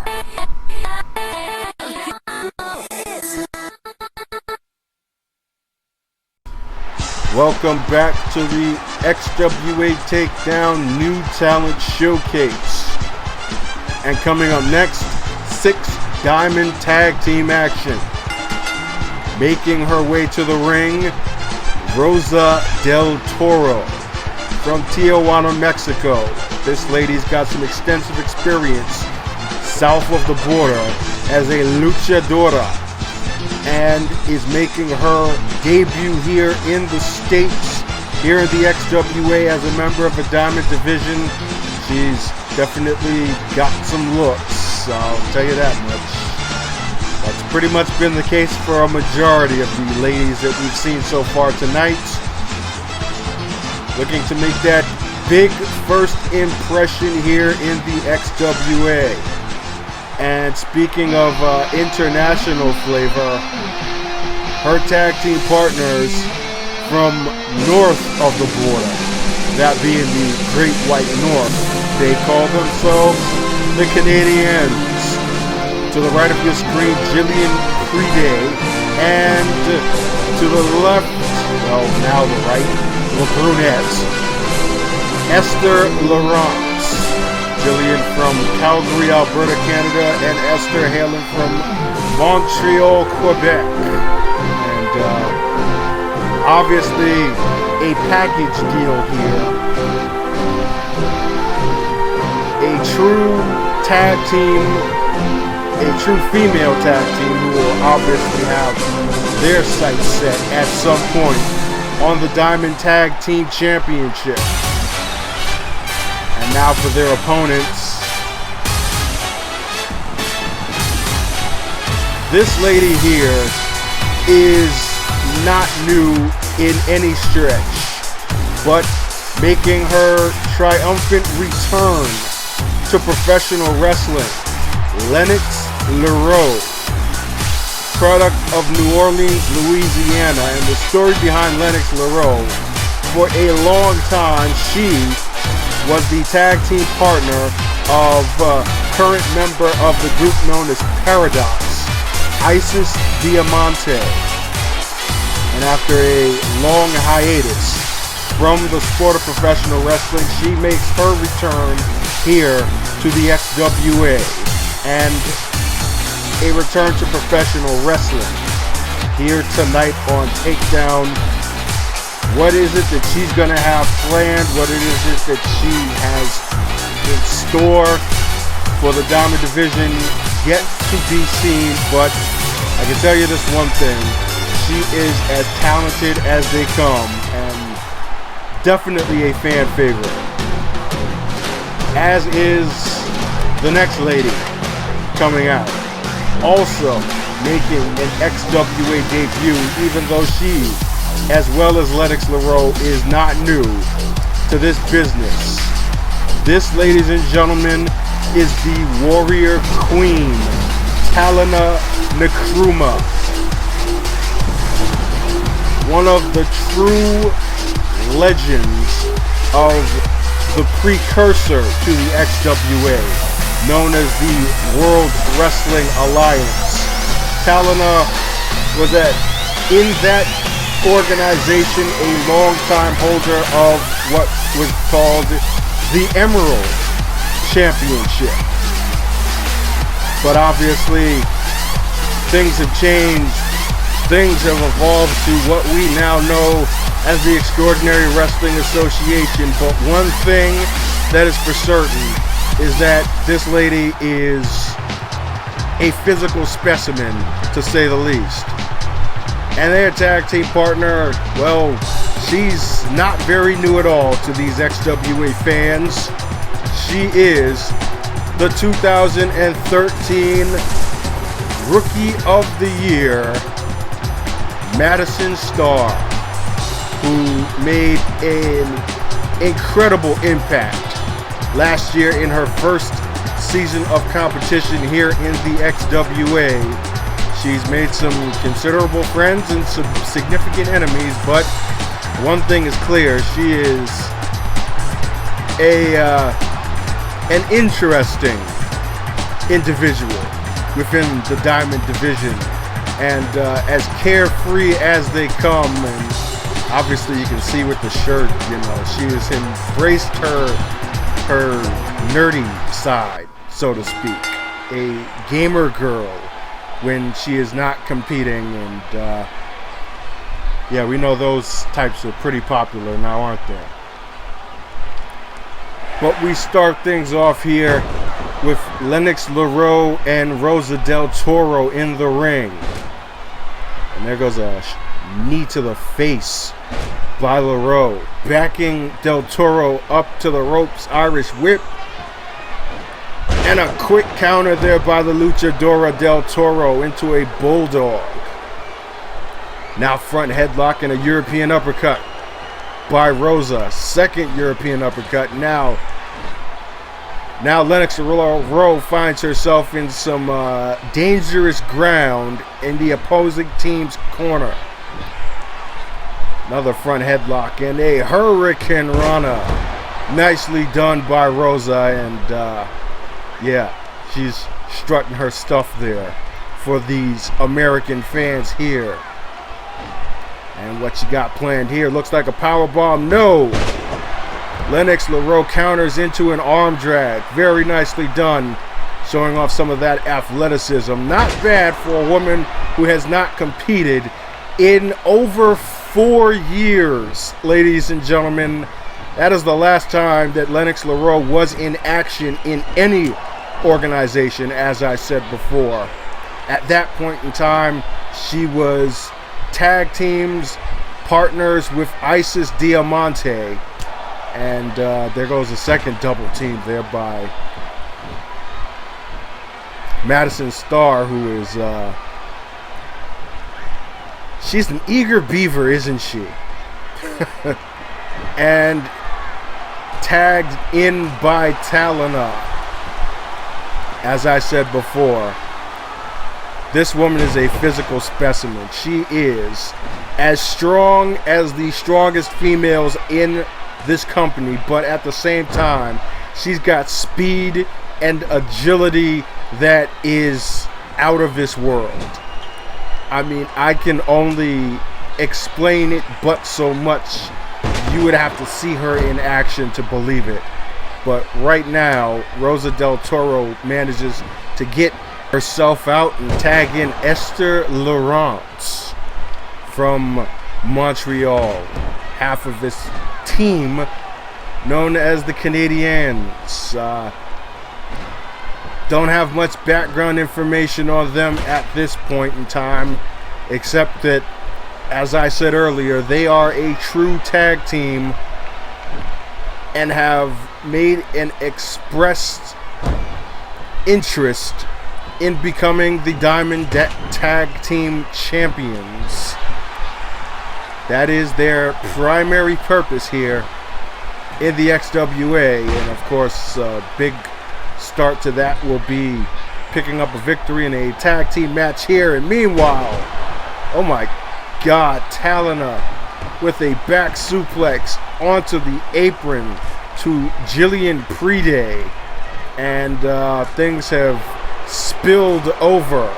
Welcome back to the XWA Takedown New Talent Showcase. And coming up next, 6 Diamond Tag Team action. Making her way to the ring, Rosa del Toro from Tijuana, Mexico. This lady's got some extensive experience south of the border as a luchadora and is making her debut here in the States, here in the XWA as a member of the Diamond Division. She's definitely got some looks, I'll tell you that much. That's pretty much been the case for a majority of the ladies that we've seen so far tonight. Looking to make that big first impression here in the XWA. And speaking of international flavor, her tag team partners from north of the border, that being the Great White North, they call themselves the Canadians. To the right of your screen, Jillian Crede, and to the left, well, now the right, the brunette, Esther Laurence. Jillian from Calgary, Alberta, Canada, and Esther hailing from Montreal, Quebec. And obviously a package deal here. A true tag team, a true female tag team who will obviously have their sights set at some point on the Diamond Tag Team Championship. And now for their opponents. This lady here is not new in any stretch, but making her triumphant return to professional wrestling, Lennox Leroux, product of New Orleans, Louisiana. And the story behind Lennox Leroux, for a long time she was the tag team partner of current member of the group known as Paradox, Isis Diamante. And after a long hiatus from the sport of professional wrestling, she makes her return here to the XWA and a return to professional wrestling here tonight on Takedown. What is it that she's going to have planned? What is it that she has in store for the Diamond Division? Yet to be seen, but I can tell you this one thing. She is as talented as they come and definitely a fan favorite. As is the next lady coming out, also making an XWA debut, even though she, as well as Lennox Leroux, is not new to this business. This, ladies and gentlemen, is the Warrior Queen, Talana Nkrumah. One of the true legends of the precursor to the XWA, known as the World Wrestling Alliance. Talana was in that organization a long-time holder of what was called the Emerald Championship. But obviously, things have changed. Things have evolved to what we now know as the Extraordinary Wrestling Association. But one thing that is for certain is that this lady is a physical specimen, to say the least. And their tag team partner, well, she's not very new at all to these XWA fans. She is the 2013 Rookie of the Year, Madison Starr, who made an incredible impact last year in her first season of competition here in the XWA. She's made some considerable friends and some significant enemies, but one thing is clear: she is an interesting individual within the Diamond division, and as carefree as they come, and obviously you can see with the shirt, you know, she has embraced her nerdy side, so to speak, a gamer girl when she is not competing, and yeah, we know those types are pretty popular now, aren't they? But we start things off here with Lennox LaRoe and Rosa Del Toro in the ring. And there goes a knee to the face by LaRoe, backing Del Toro up to the ropes, Irish whip. And a quick counter there by the luchadora Del Toro into a bulldog. Now front headlock and a European uppercut by Rosa. Second European uppercut. Now Lennox LaRoe finds herself in some dangerous ground in the opposing team's corner. Another front headlock and a Hurricane Rana. Nicely done by Rosa, and yeah, she's strutting her stuff there for these American fans here. And what you got planned here looks like a powerbomb. No! Lennox LaRoe counters into an arm drag. Very nicely done, showing off some of that athleticism. Not bad for a woman who has not competed in over 4 years, ladies and gentlemen. That is the last time that Lennox LaRoe was in action in any organization, as I said before. At that point in time, she was tag teams partners with Isis Diamante. And there goes a second double team there by Madison Starr, who is she's an eager beaver, isn't she? And tagged in by Talana. As I said before, this woman is a physical specimen. She is as strong as the strongest females in this company, but at the same time, she's got speed and agility that is out of this world. I mean, I can only explain it but so much. You would have to see her in action to believe it. But right now, Rosa Del Toro manages to get herself out and tag in Esther Laurence from Montreal, half of this team known as the Canadians. Don't have much background information on them at this point in time, except that, as I said earlier, they are a true tag team and have made an expressed interest in becoming the Diamond Tag Team Champions. That is their primary purpose here in the XWA, and of course, big start to that will be picking up a victory in a tag team match here. And meanwhile, oh my God, Talana with a back suplex onto the apron to Jillian Prede, and things have spilled over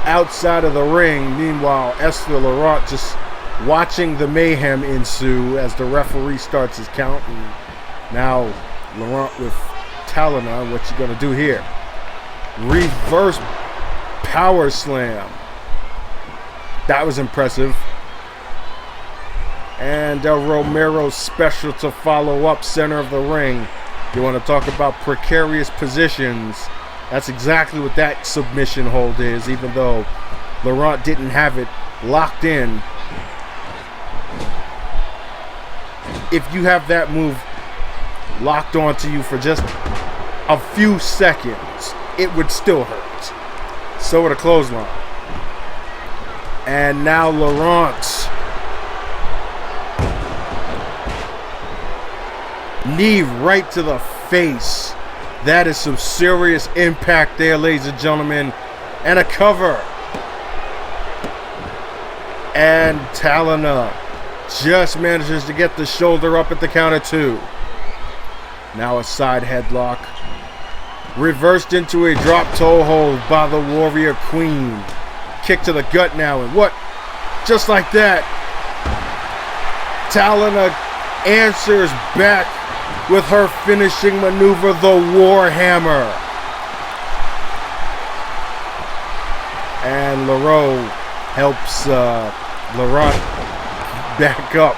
outside of the ring. Meanwhile, Esther Laurent just watching the mayhem ensue as the referee starts his count. And now Laurent with Talana. What you gonna do here? Reverse power slam. That was impressive. And Romero special to follow up, center of the ring. You want to talk about precarious positions? That's exactly what that submission hold is, even though Laurent didn't have it locked in. If you have that move locked onto you for just a few seconds, it would still hurt. So would a clothesline. And now Laurent. Knee right to the face. That is some serious impact there, ladies and gentlemen. And a cover. And Talana just manages to get the shoulder up at the count of 2. Now a side headlock. Reversed into a drop toe hold by the Warrior Queen. Kick to the gut now. And what? Just like that, Talana answers back with her finishing maneuver, the Warhammer. And Leroux helps Laurent back up.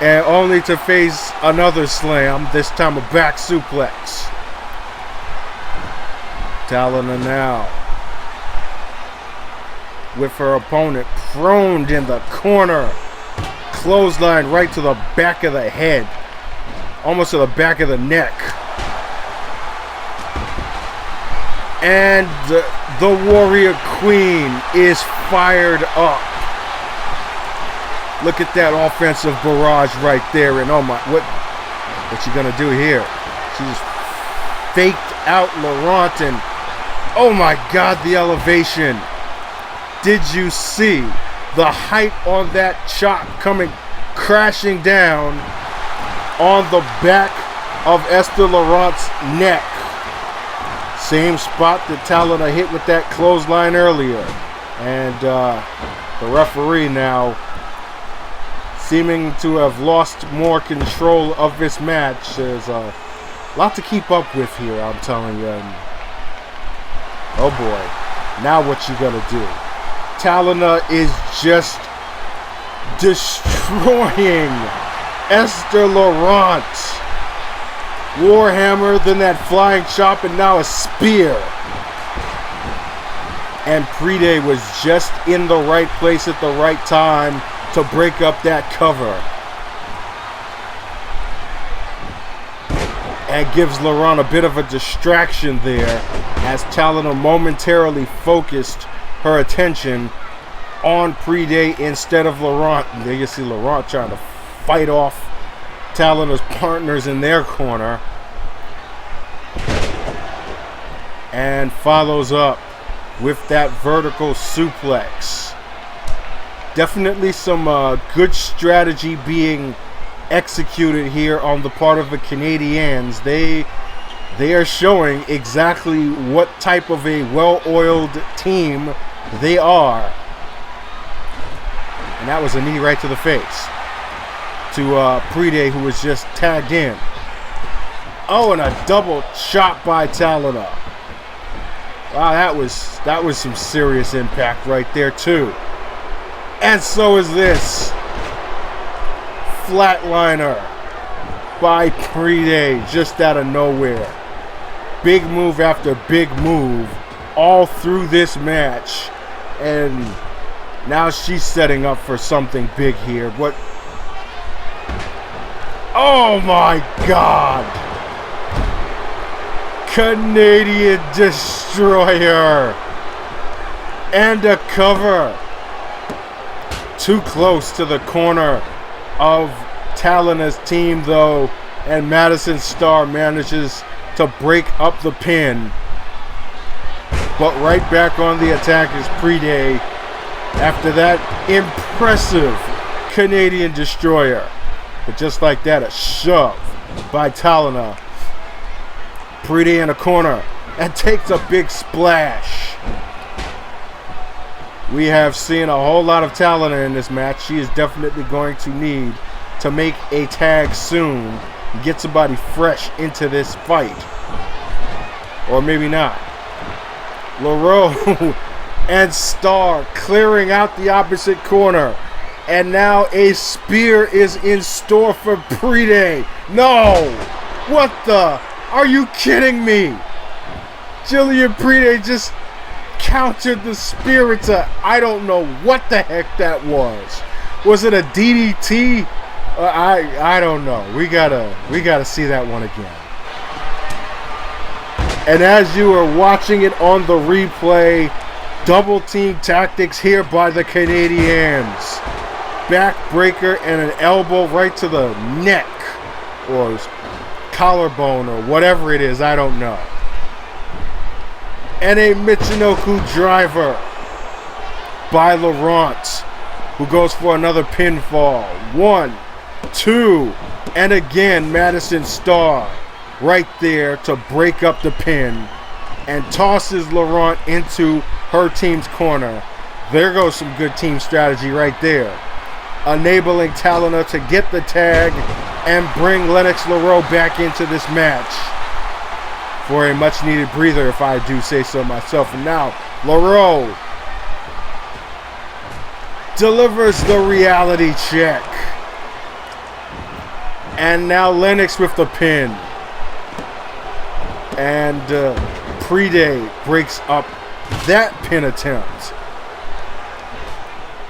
And only to face another slam, this time a back suplex. Talana now with her opponent prone in the corner. Clothesline right to the back of the head. Almost to the back of the neck. And the Warrior Queen is fired up. Look at that offensive barrage right there. And oh my, what you gonna do here? She just faked out Laurent, and oh my God, the elevation. Did you see the height on that chop coming crashing down on the back of Esther Laurent's neck? Same spot that Talana hit with that clothesline earlier. And the referee now seeming to have lost more control of this match. There's a lot to keep up with here, I'm telling you. And oh boy, now what you gonna do? Talana is just destroying Esther Laurent. Warhammer, then that flying chop, and now a spear. And Pride was just in the right place at the right time to break up that cover. And gives Laurent a bit of a distraction there as Talana momentarily focused her attention on Pride instead of Laurent. And there you see Laurent trying to fight off Talana's partners in their corner. And follows up with that vertical suplex. Definitely some good strategy being executed here on the part of the Canadians. They are showing exactly what type of a well-oiled team they are. And that was a knee right to the face to Pride, who was just tagged in. Oh, and a double chop by Talana. Wow, that was some serious impact right there too. And so is this flatliner by Pride, just out of nowhere. Big move after big move all through this match. And now she's setting up for something big here. What? Oh my God! Canadian Destroyer. And a cover. Too close to the corner of Talana's team though, and Madison Starr manages to break up the pin. But right back on the attack is Pride after that impressive Canadian Destroyer. But just like that, a shove by Talana. Pride in a corner and takes a big splash We have seen a whole lot of talent in this match. She is definitely going to need to make a tag soon and get somebody fresh into this fight. Or maybe not. LaRoe and Star clearing out the opposite corner. And now a spear is in store for Pre-Day. No! What the? Are you kidding me? Jillian Pre-Day just countered the spear. It's I don't know what the heck that was. Was it a DDT? I don't know. We gotta see that one again. And as you are watching it on the replay, double team tactics here by the Canadians. Backbreaker and an elbow right to the neck or collarbone or whatever it is. I don't know. And a Michinoku driver by Laurent, who goes for another pinfall. 1, 2, and again Madison Starr right there to break up the pin and tosses Laurent into her team's corner. There goes some good team strategy right there. Enabling Talina to get the tag and bring Lennox LaRoe back into this match for a much needed breather, if I do say so myself. And now LaRoe delivers the reality check. And now Lennox with the pin. And Pre-Day breaks up that pin attempt.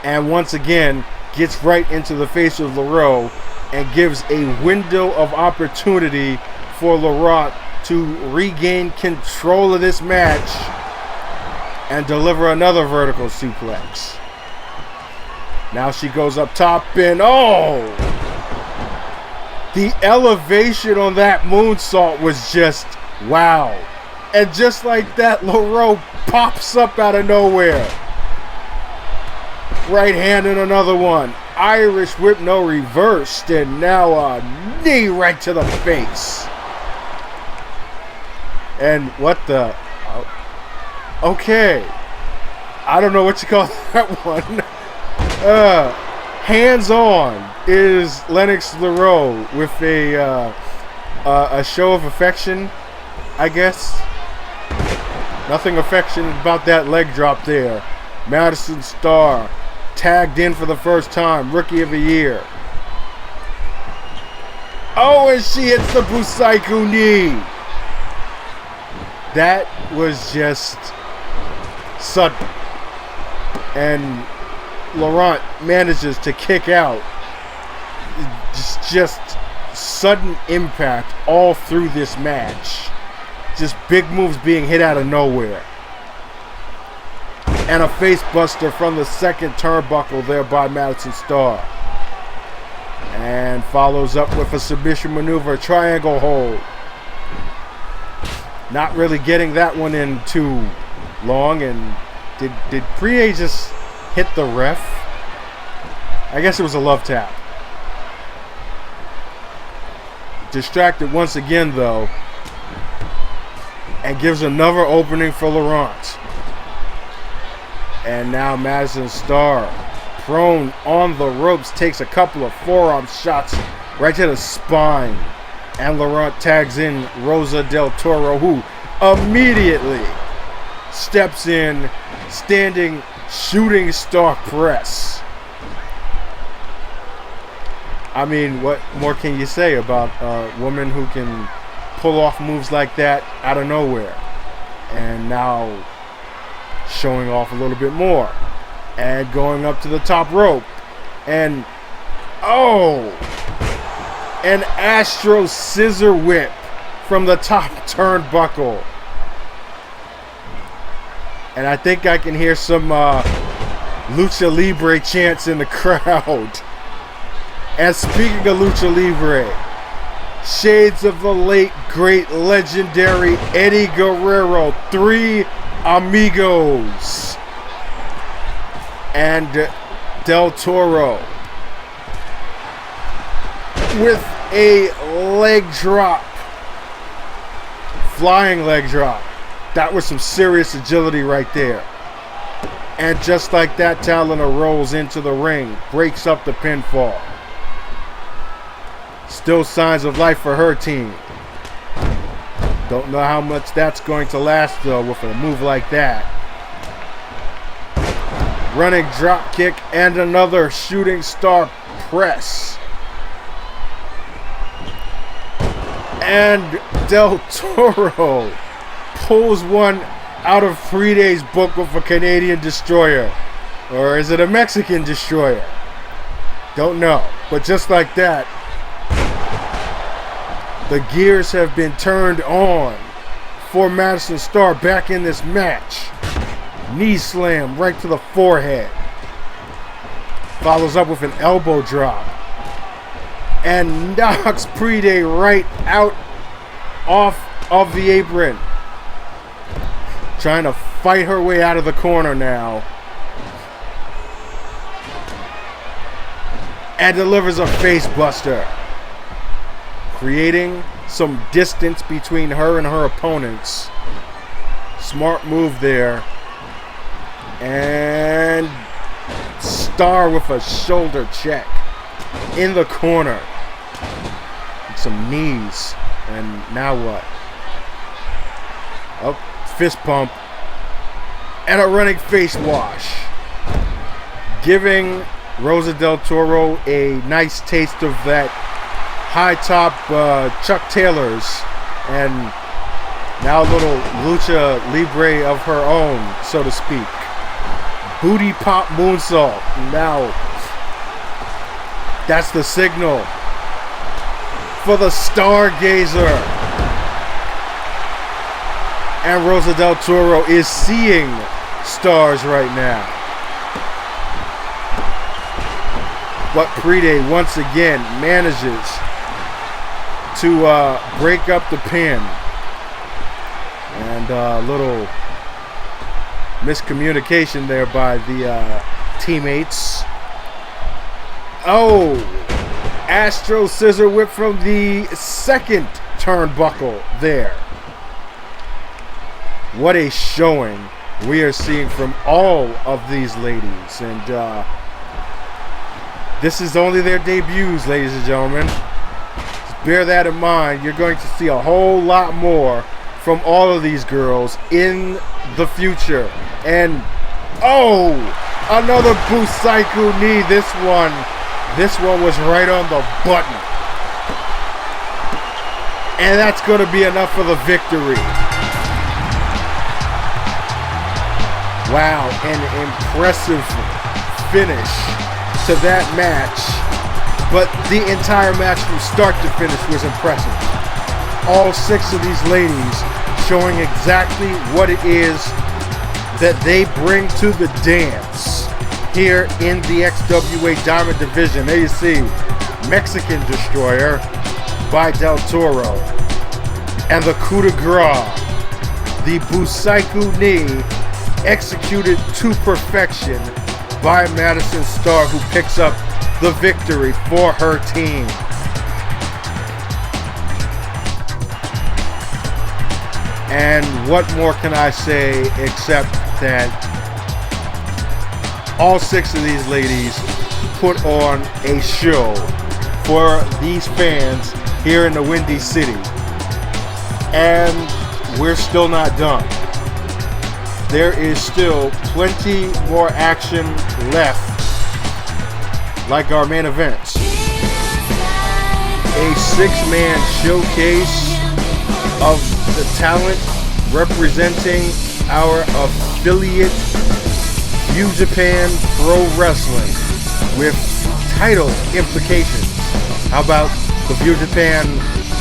And once again, gets right into the face of LaRoe and gives a window of opportunity for Laurent to regain control of this match and deliver another vertical suplex. Now she goes up top and the elevation on that moonsault was just wow. And just like that, LaRoe pops up out of nowhere. Right hand and another one. Irish whip, no reversed. And now a knee right to the face. And what the? Okay. I don't know what you call that one. Hands on is Lennox LaRoe with a show of affection, I guess. Nothing affectionate about that leg drop there. Madison Starr tagged in for the first time, Rookie of the Year. Oh, and she hits the Busaiku knee. That was just sudden. And Laurent manages to kick out. Just sudden impact all through this match. Just big moves being hit out of nowhere. And a face buster from the second turnbuckle there by Madison Starr. And follows up with a submission maneuver, triangle hold. Not really getting that one in too long. And did Pre-A just hit the ref? I guess it was a love tap. Distracted once again though. And gives another opening for Laurent. And now Madison Starr, prone on the ropes, takes a couple of forearm shots right to the spine. And Laurent tags in Rosa Del Toro, who immediately steps in, standing shooting star press. I mean, what more can you say about a woman who can pull off moves like that out of nowhere? And now showing off a little bit more and going up to the top rope and an Astro scissor whip from the top turnbuckle. And I think I can hear some Lucha Libre chants in the crowd. And speaking of Lucha Libre, shades of the late great legendary Eddie Guerrero, 3 Amigos, and Del Toro with a leg drop, flying leg drop. That was some serious agility right there. And just like that, Talina rolls into the ring, breaks up the pinfall. Still signs of life for her team. Don't know how much that's going to last, though, with a move like that. Running drop kick and another shooting star press. And Del Toro pulls one out of Friday's book with a Canadian destroyer. Or is it a Mexican destroyer? Don't know. But just like that, the gears have been turned on for Madison Starr back in this match. Knee slam right to the forehead. Follows up with an elbow drop. And knocks Pre-Day right out off of the apron. Trying to fight her way out of the corner now. And delivers a face buster. Creating some distance between her and her opponents. Smart move there. And Starr with a shoulder check in the corner. And some knees. And now what? Oh, fist pump. And a running face wash. Giving Rosa Del Toro a nice taste of that high top Chuck Taylors, and now a little lucha libre of her own, so to speak. Booty pop moonsault. Now that's the signal for the Stargazer. And Rosa Del Toro is seeing stars right now. But Pre-Day once again manages to break up the pin. And a little miscommunication there by the teammates. Oh, Astro Scissor Whip from the second turnbuckle there. What a showing we are seeing from all of these ladies. And this is only their debuts, ladies and gentlemen. Just bear that in mind. You're going to see a whole lot more from all of these girls in the future. And, oh, another Busaiku knee. This one was right on the button. And that's going to be enough for the victory. Wow, an impressive finish to that match. But the entire match from start to finish was impressive. All 6 of these ladies showing exactly what it is that they bring to the dance here in the XWA Diamond Division. There you see Mexican Destroyer by Del Toro, and the coup de grace, the Busaiku knee, executed to perfection by Madison Starr, who picks up the victory for her team. And what more can I say except that all 6 of these ladies put on a show for these fans here in the Windy City. And we're still not done. There is still plenty more action left, like our main events. A 6-man showcase of the talent representing our affiliate New Japan Pro Wrestling with title implications. How about the New Japan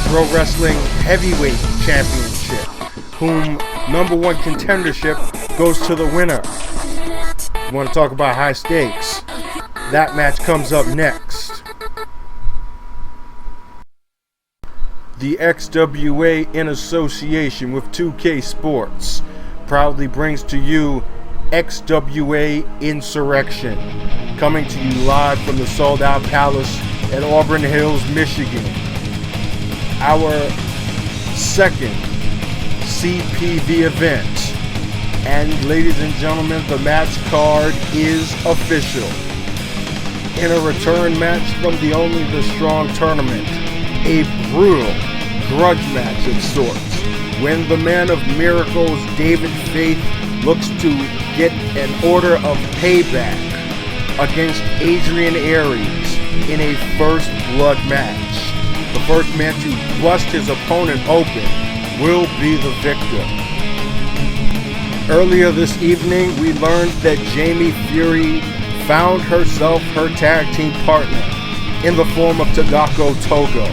Pro Wrestling Heavyweight Championship, whom #1 contendership goes to the winner. You want to talk about high stakes? That match comes up next. The XWA, in association with 2K Sports, proudly brings to you XWA Insurrection, coming to you live from the Sold Out Palace at Auburn Hills, Michigan. Our second CPV event And ladies and gentlemen, the match card is official. In a return match from the Only the Strong tournament, a brutal grudge match of sorts, when the Man of Miracles, David Faith, looks to get an order of payback against Adrian Aries in a first blood match. The first man to bust his opponent open will be the victor. Earlier this evening, we learned that Jamie Fury found herself her tag team partner in the form of Tadako Togo.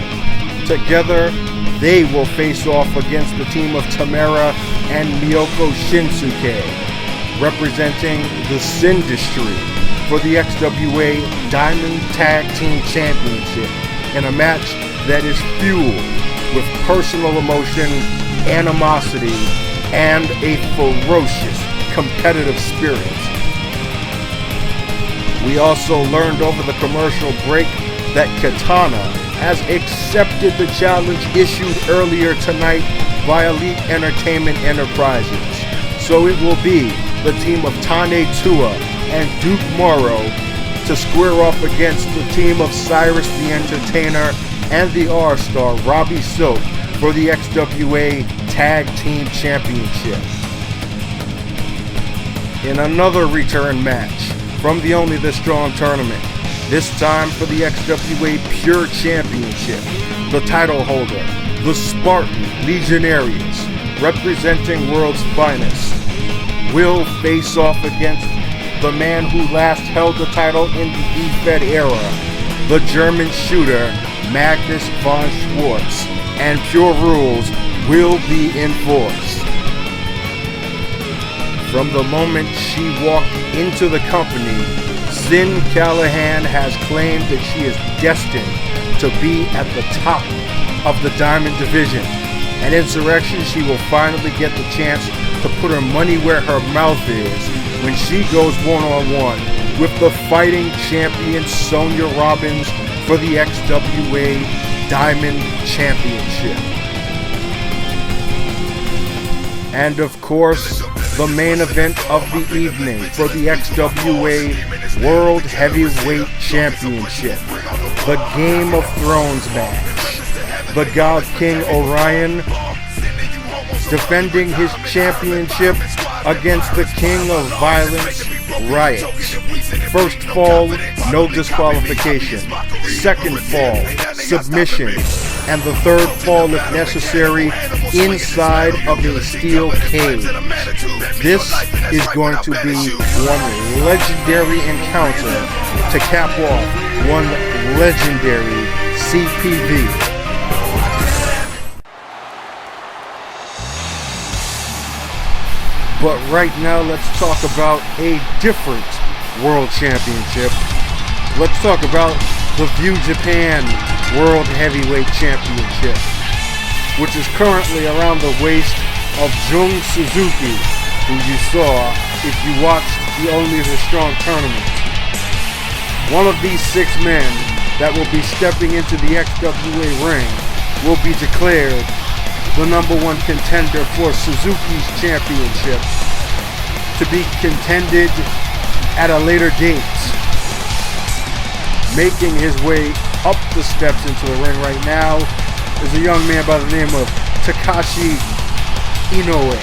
Together, they will face off against the team of Tamara and Miyoko Shinsuke, representing the Sindustry for the XWA Diamond Tag Team Championship in a match that is fueled with personal emotion, animosity, and a ferocious competitive spirit. We also learned over the commercial break that Katana has accepted the challenge issued earlier tonight by Elite Entertainment Enterprises. So it will be the team of Tane Tua and Duke Morrow to square off against the team of Cyrus the Entertainer and the R-Star Robbie Silk for the XWA Tag Team Championship. In another return match from the Only the Strong tournament, this time for the XWA Pure Championship, the title holder, the Spartan Legionaries, representing World's Finest, will face off against the man who last held the title in the E-Fed era, the German shooter Magnus von Schwartz, and Pure Rules will be enforced. From the moment she walked into the company, Sin Callahan has claimed that she is destined to be at the top of the Diamond Division. And Insurrection, she will finally get the chance to put her money where her mouth is when she goes one-on-one with the fighting champion Sonya Robbins for the XWA Diamond Championship. And of course, the main event of the evening for the XWA World Heavyweight Championship, the Game of Thrones match. The God King Orion defending his championship against the King of Violence, Riot. First fall, no disqualification. Second fall, submission. And the third fall, if necessary, inside of a steel cage. This is going to be one legendary encounter to cap off one legendary CPV. But right now, let's talk about a different World Championship. Let's talk about the View Japan World Heavyweight Championship, which is currently around the waist of Jung Suzuki, who you saw if you watched the Only the Strong tournament. One of these 6 men that will be stepping into the XWA ring will be declared the number 1 contender for Suzuki's championship, to be contended at a later date. Making his way up the steps into the ring right now is a young man by the name of Takashi Inoue,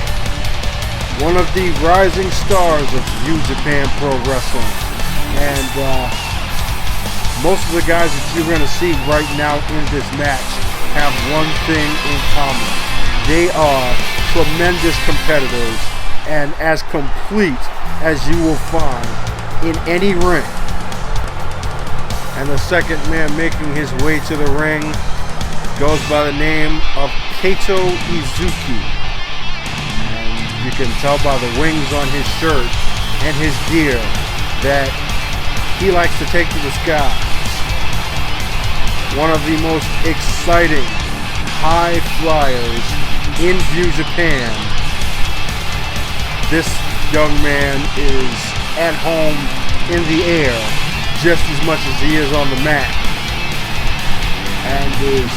one of the rising stars of New Japan Pro Wrestling. And most of the guys that you're going to see right now in this match have one thing in common. They are tremendous competitors and as complete as you will find in any ring. And the second man making his way to the ring goes by the name of Kaito Izuki. And you can tell by the wings on his shirt and his gear that he likes to take to the skies. One of the most exciting high flyers in View Japan. This young man is at home in the air just as much as he is on the mat, and is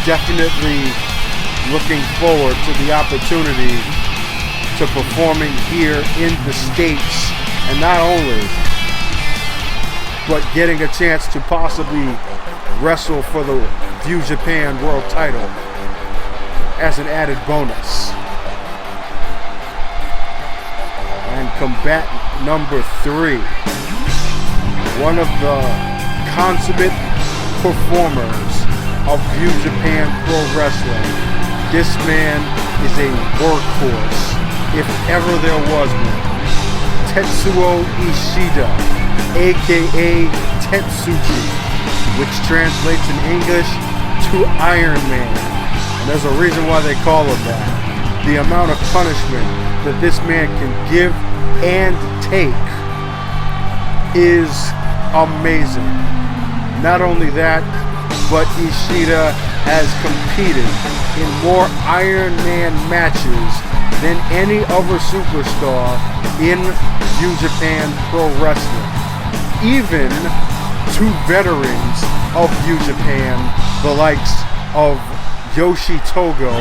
definitely looking forward to the opportunity to performing here in the States, and not only, but getting a chance to possibly wrestle for the View Japan World title as an added bonus. And combatant number 3, one of the consummate performers of View Japan Pro Wrestling. This man is a workhorse, if ever there was one. Tetsuo Ishida, aka Tetsuki, which translates in English to Iron Man. And there's a reason why they call him that. The amount of punishment that this man can give and take is amazing. Not only that, but Ishida has competed in more Iron Man matches than any other superstar in New Japan Pro Wrestling. Even 2 veterans of New Japan, the likes of Yoshi Togo,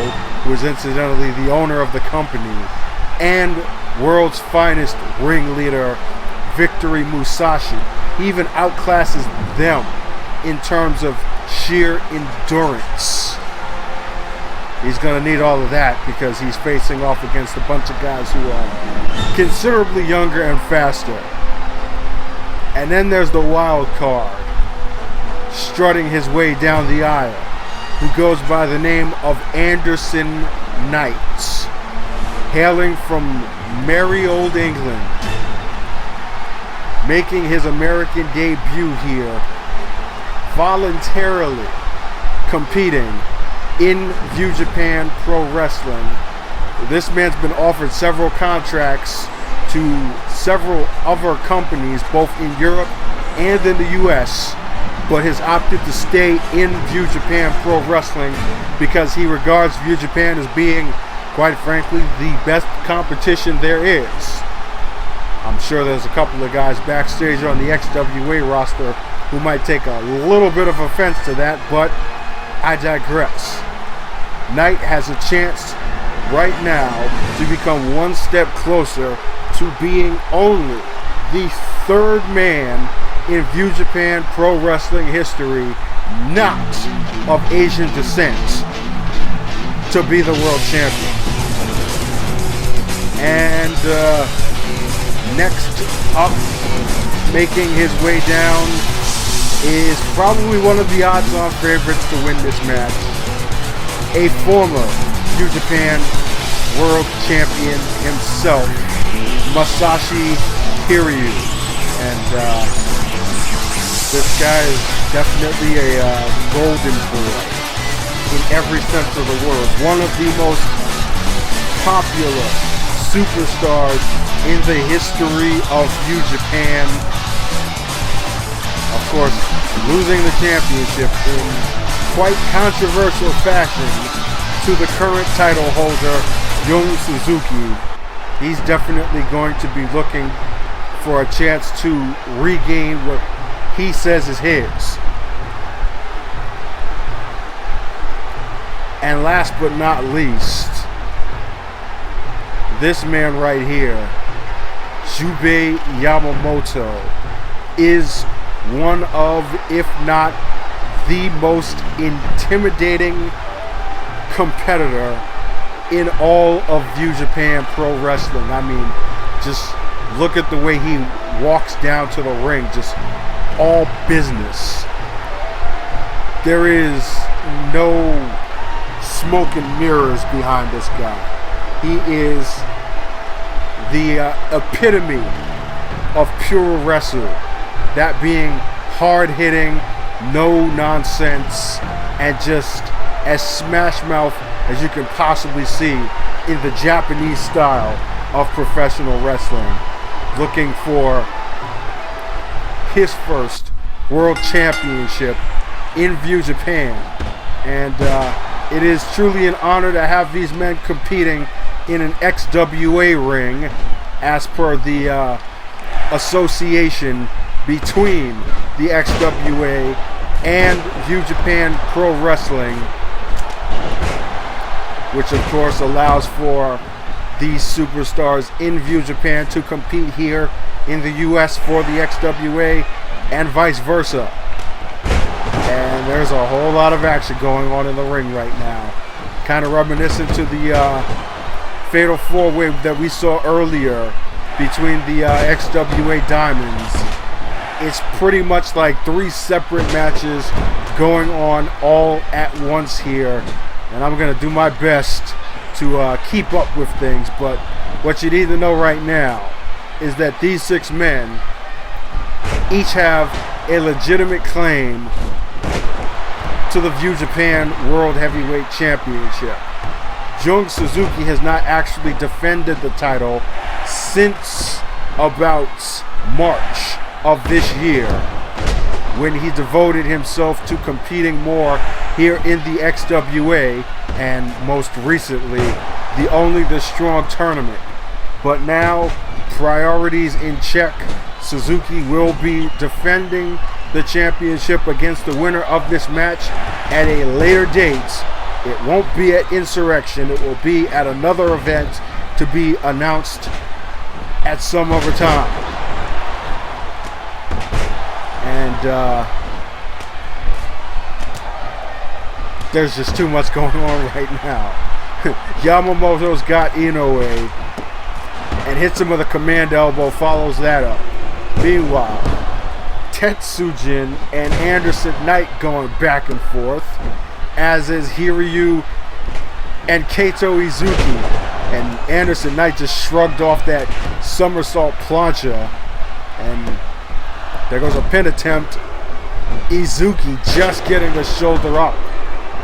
who is incidentally the owner of the company, and world's finest ringleader Victory Musashi. He even outclasses them in terms of sheer endurance. He's going to need all of that because he's facing off against a bunch of guys who are considerably younger and faster. And then there's the wild card, strutting his way down the aisle, who goes by the name of Anderson Knight, hailing from merry old England, making his American debut here, voluntarily competing in View Japan Pro Wrestling. This man's been offered several contracts to several other companies, both in Europe and in the US, but has opted to stay in View Japan Pro Wrestling because he regards View Japan as being, quite frankly, the best competition there is. I'm sure there's a couple of guys backstage on the XWA roster who might take a little bit of offense to that, but I digress. Knight has a chance right now to become one step closer to being only the 3rd man in View Japan Pro Wrestling history not of Asian descent to be the world champion. And next up, making his way down, is probably one of the odds-on favorites to win this match. A former New Japan World Champion himself, Masashi Kiryu. And this guy is definitely a golden boy in every sense of the word. One of the most popular superstars in the history of New Japan. Of course, losing the championship in quite controversial fashion to the current title holder, Young Suzuki. He's definitely going to be looking for a chance to regain what he says is his. And last but not least, this man right here, Jubei Yamamoto, is one of, if not the most intimidating competitor in all of View Japan Pro Wrestling. I mean, just look at the way he walks down to the ring, just all business. There is no smoke and mirrors behind this guy. He is the epitome of pure wrestling. That being hard-hitting, no nonsense, and just as smash mouth as you can possibly see in the Japanese style of professional wrestling. Looking for his first world championship in View Japan. And it is truly an honor to have these men competing in an XWA ring as per the association between the XWA and View Japan Pro Wrestling, which of course allows for these superstars in View Japan to compete here in the US for the XWA and vice versa. And there's a whole lot of action going on in the ring right now. Kind of reminiscent to the Fatal 4-Way that we saw earlier between the XWA Diamonds. It's pretty much like 3 separate matches going on all at once here. And I'm going to do my best to keep up with things. But what you need to know right now is that these 6 men each have a legitimate claim to the View Japan World Heavyweight Championship. Jung Suzuki has not actually defended the title since about March of this year, when he devoted himself to competing more here in the XWA and most recently the Only the Strong tournament. But now, priorities in check, Suzuki will be defending the championship against the winner of this match at a later date. It won't be at Insurrection. It will be at another event to be announced at some other time. And there's just too much going on right now. Yamamoto's got Inoue and hits him with a command elbow, follows that up. Meanwhile, Tetsujin and Anderson Knight going back and forth, as is Hiryu and Kaito Izuki. And Anderson Knight just shrugged off that somersault plancha, and there goes a pin attempt. Izuki just getting the shoulder up.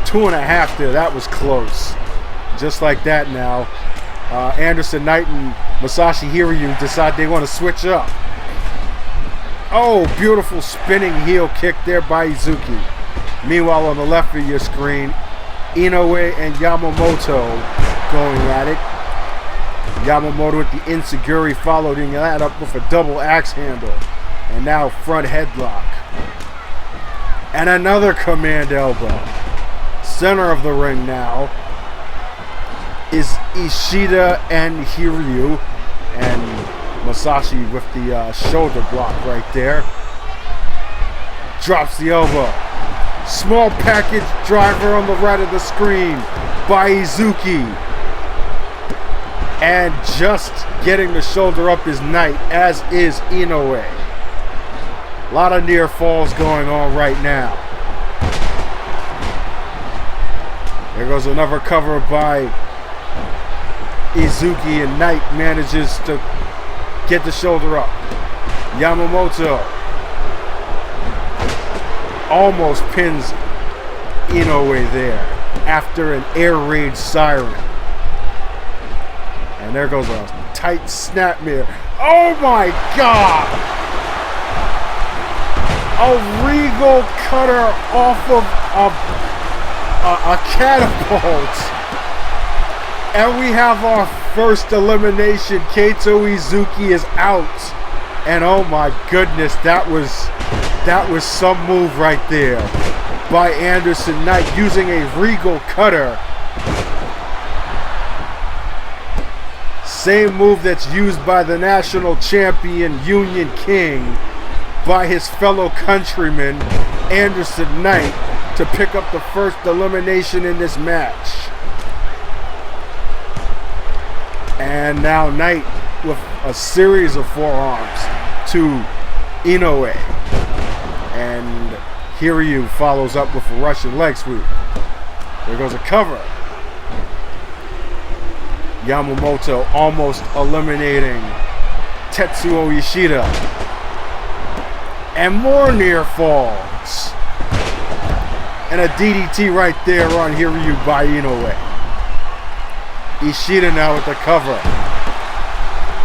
2.5 there, that was close. Just like that now, Anderson Knight and Masashi Hiryu decide they want to switch up. Oh, beautiful spinning heel kick there by Izuki. Meanwhile, on the left of your screen, Inoue and Yamamoto going at it. Yamamoto with the enziguri, following that up with a double axe handle. And now front headlock. And another command elbow. Center of the ring now is Ishida and Hiryu. And Masashi with the shoulder block right there. Drops the elbow. Small package driver on the right of the screen by Izuki. And just getting the shoulder up is Knight, as is Inoue. A lot of near falls going on right now. There goes another cover by Izuki, and Knight manages to get the shoulder up. Yamamoto almost pins Inoue there after an air raid siren. And there goes a tight snapmare. Oh my God! A regal cutter off of a catapult. And we have our first elimination. Kaito Izuki is out. And oh my goodness, that was some move right there by Anderson Knight, using a regal cutter. Same move that's used by the national champion Union King by his fellow countryman Anderson Knight to pick up the first elimination in this match. And now Knight with a series of forearms to Inoue. And Hiryu follows up with a Russian leg sweep. There goes a cover. Yamamoto almost eliminating Tetsuo Ishida. And more near falls. And a DDT right there on Hiryu by Inoue. Ishida now with the cover.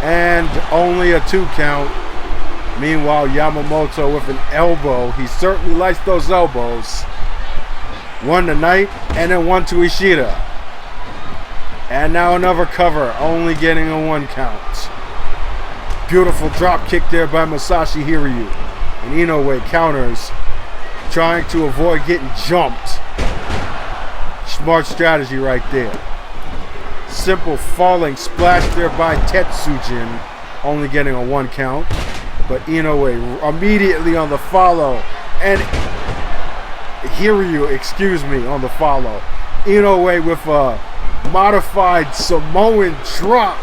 And only a 2 count. Meanwhile, Yamamoto with an elbow. He certainly likes those elbows. 1 to Knight, and then 1 to Ishida. And now another cover, only getting a 1 count. Beautiful drop kick there by Masashi Hiryu. And Inoue counters, trying to avoid getting jumped. Smart strategy right there. simple falling splash there by Tetsujin, only getting a 1 count. But Inoue immediately on the follow, and Hiryu, excuse me, on the follow. Inoue with a modified Samoan drop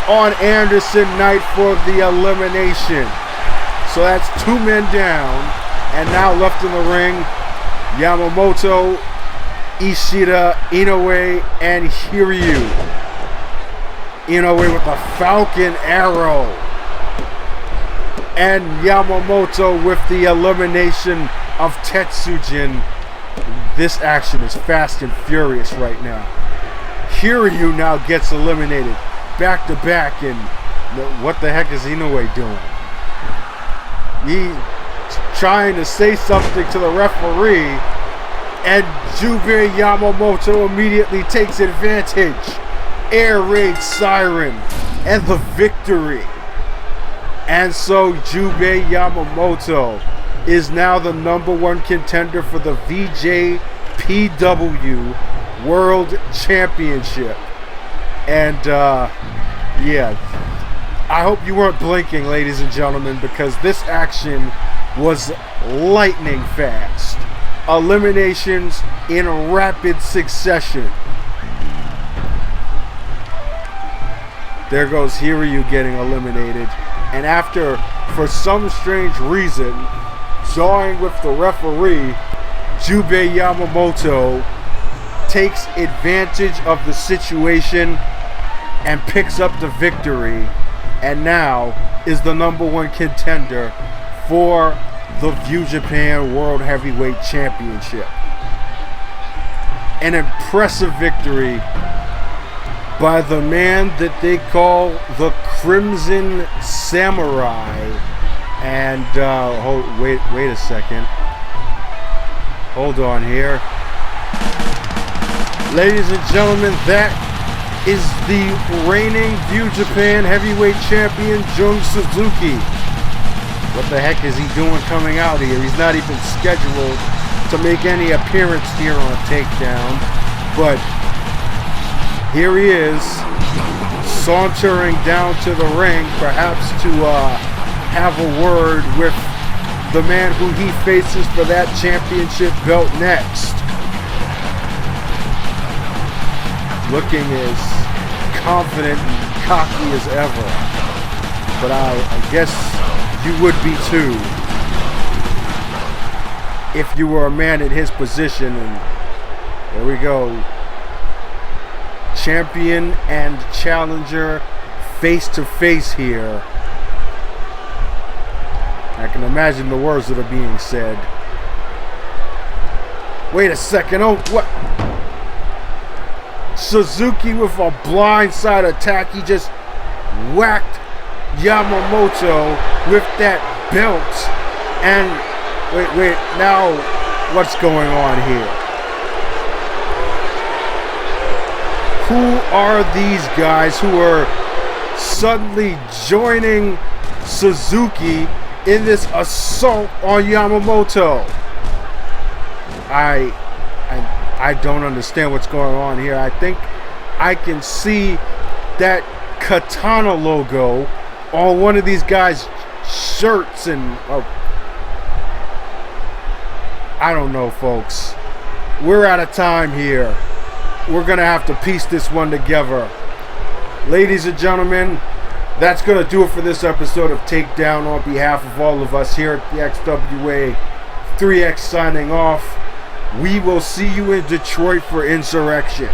on Anderson Knight for the elimination. So that's 2 men down, and now left in the ring, Yamamoto, Ishida, Inoue, and Hiryu. Inoue with a Falcon Arrow, and Yamamoto with the elimination of Tetsujin. This action is fast and furious right now. Hiryu now gets eliminated back to back, and what the heck is Inoue doing? He trying to say something to the referee, and Jubei Yamamoto immediately takes advantage. Air raid siren and the victory. And so Jubei Yamamoto is now the #1 contender for the VJPW World Championship. And yeah, I hope you weren't blinking, ladies and gentlemen, because this action was lightning fast. Eliminations in rapid succession. There goes Hiryu getting eliminated. And after, for some strange reason, jawing with the referee, Jubei Yamamoto takes advantage of the situation and picks up the victory, and now is the #1 contender for the View Japan World Heavyweight Championship. An impressive victory by the man that they call the Crimson Samurai. And wait a second. Hold on here. Ladies and gentlemen, that is the reigning View Japan Heavyweight Champion, Jun Suzuki. What the heck is he doing coming out here? He's not even scheduled to make any appearance here on Takedown. But here he is, sauntering down to the ring, perhaps to have a word with the man who he faces for that championship belt next. Looking as confident and cocky as ever. But I guess you would be too if you were a man in his position. And there we go. Champion and challenger face to face here. I can imagine the words that are being said. Wait a second. Oh, what? Suzuki with a blindside attack. He just whacked Yamamoto with that belt. And wait, now what's going on here? Who are these guys who are suddenly joining Suzuki in this assault on Yamamoto? I don't understand what's going on here. I think I can see that katana logo on one of these guys' shirts, and I don't know, folks. We're out of time here. We're gonna have to piece this one together. Ladies and gentlemen, that's gonna do it for this episode of Takedown. On behalf of all of us here at the XWA 3X signing off. We will see you in Detroit for Insurrection.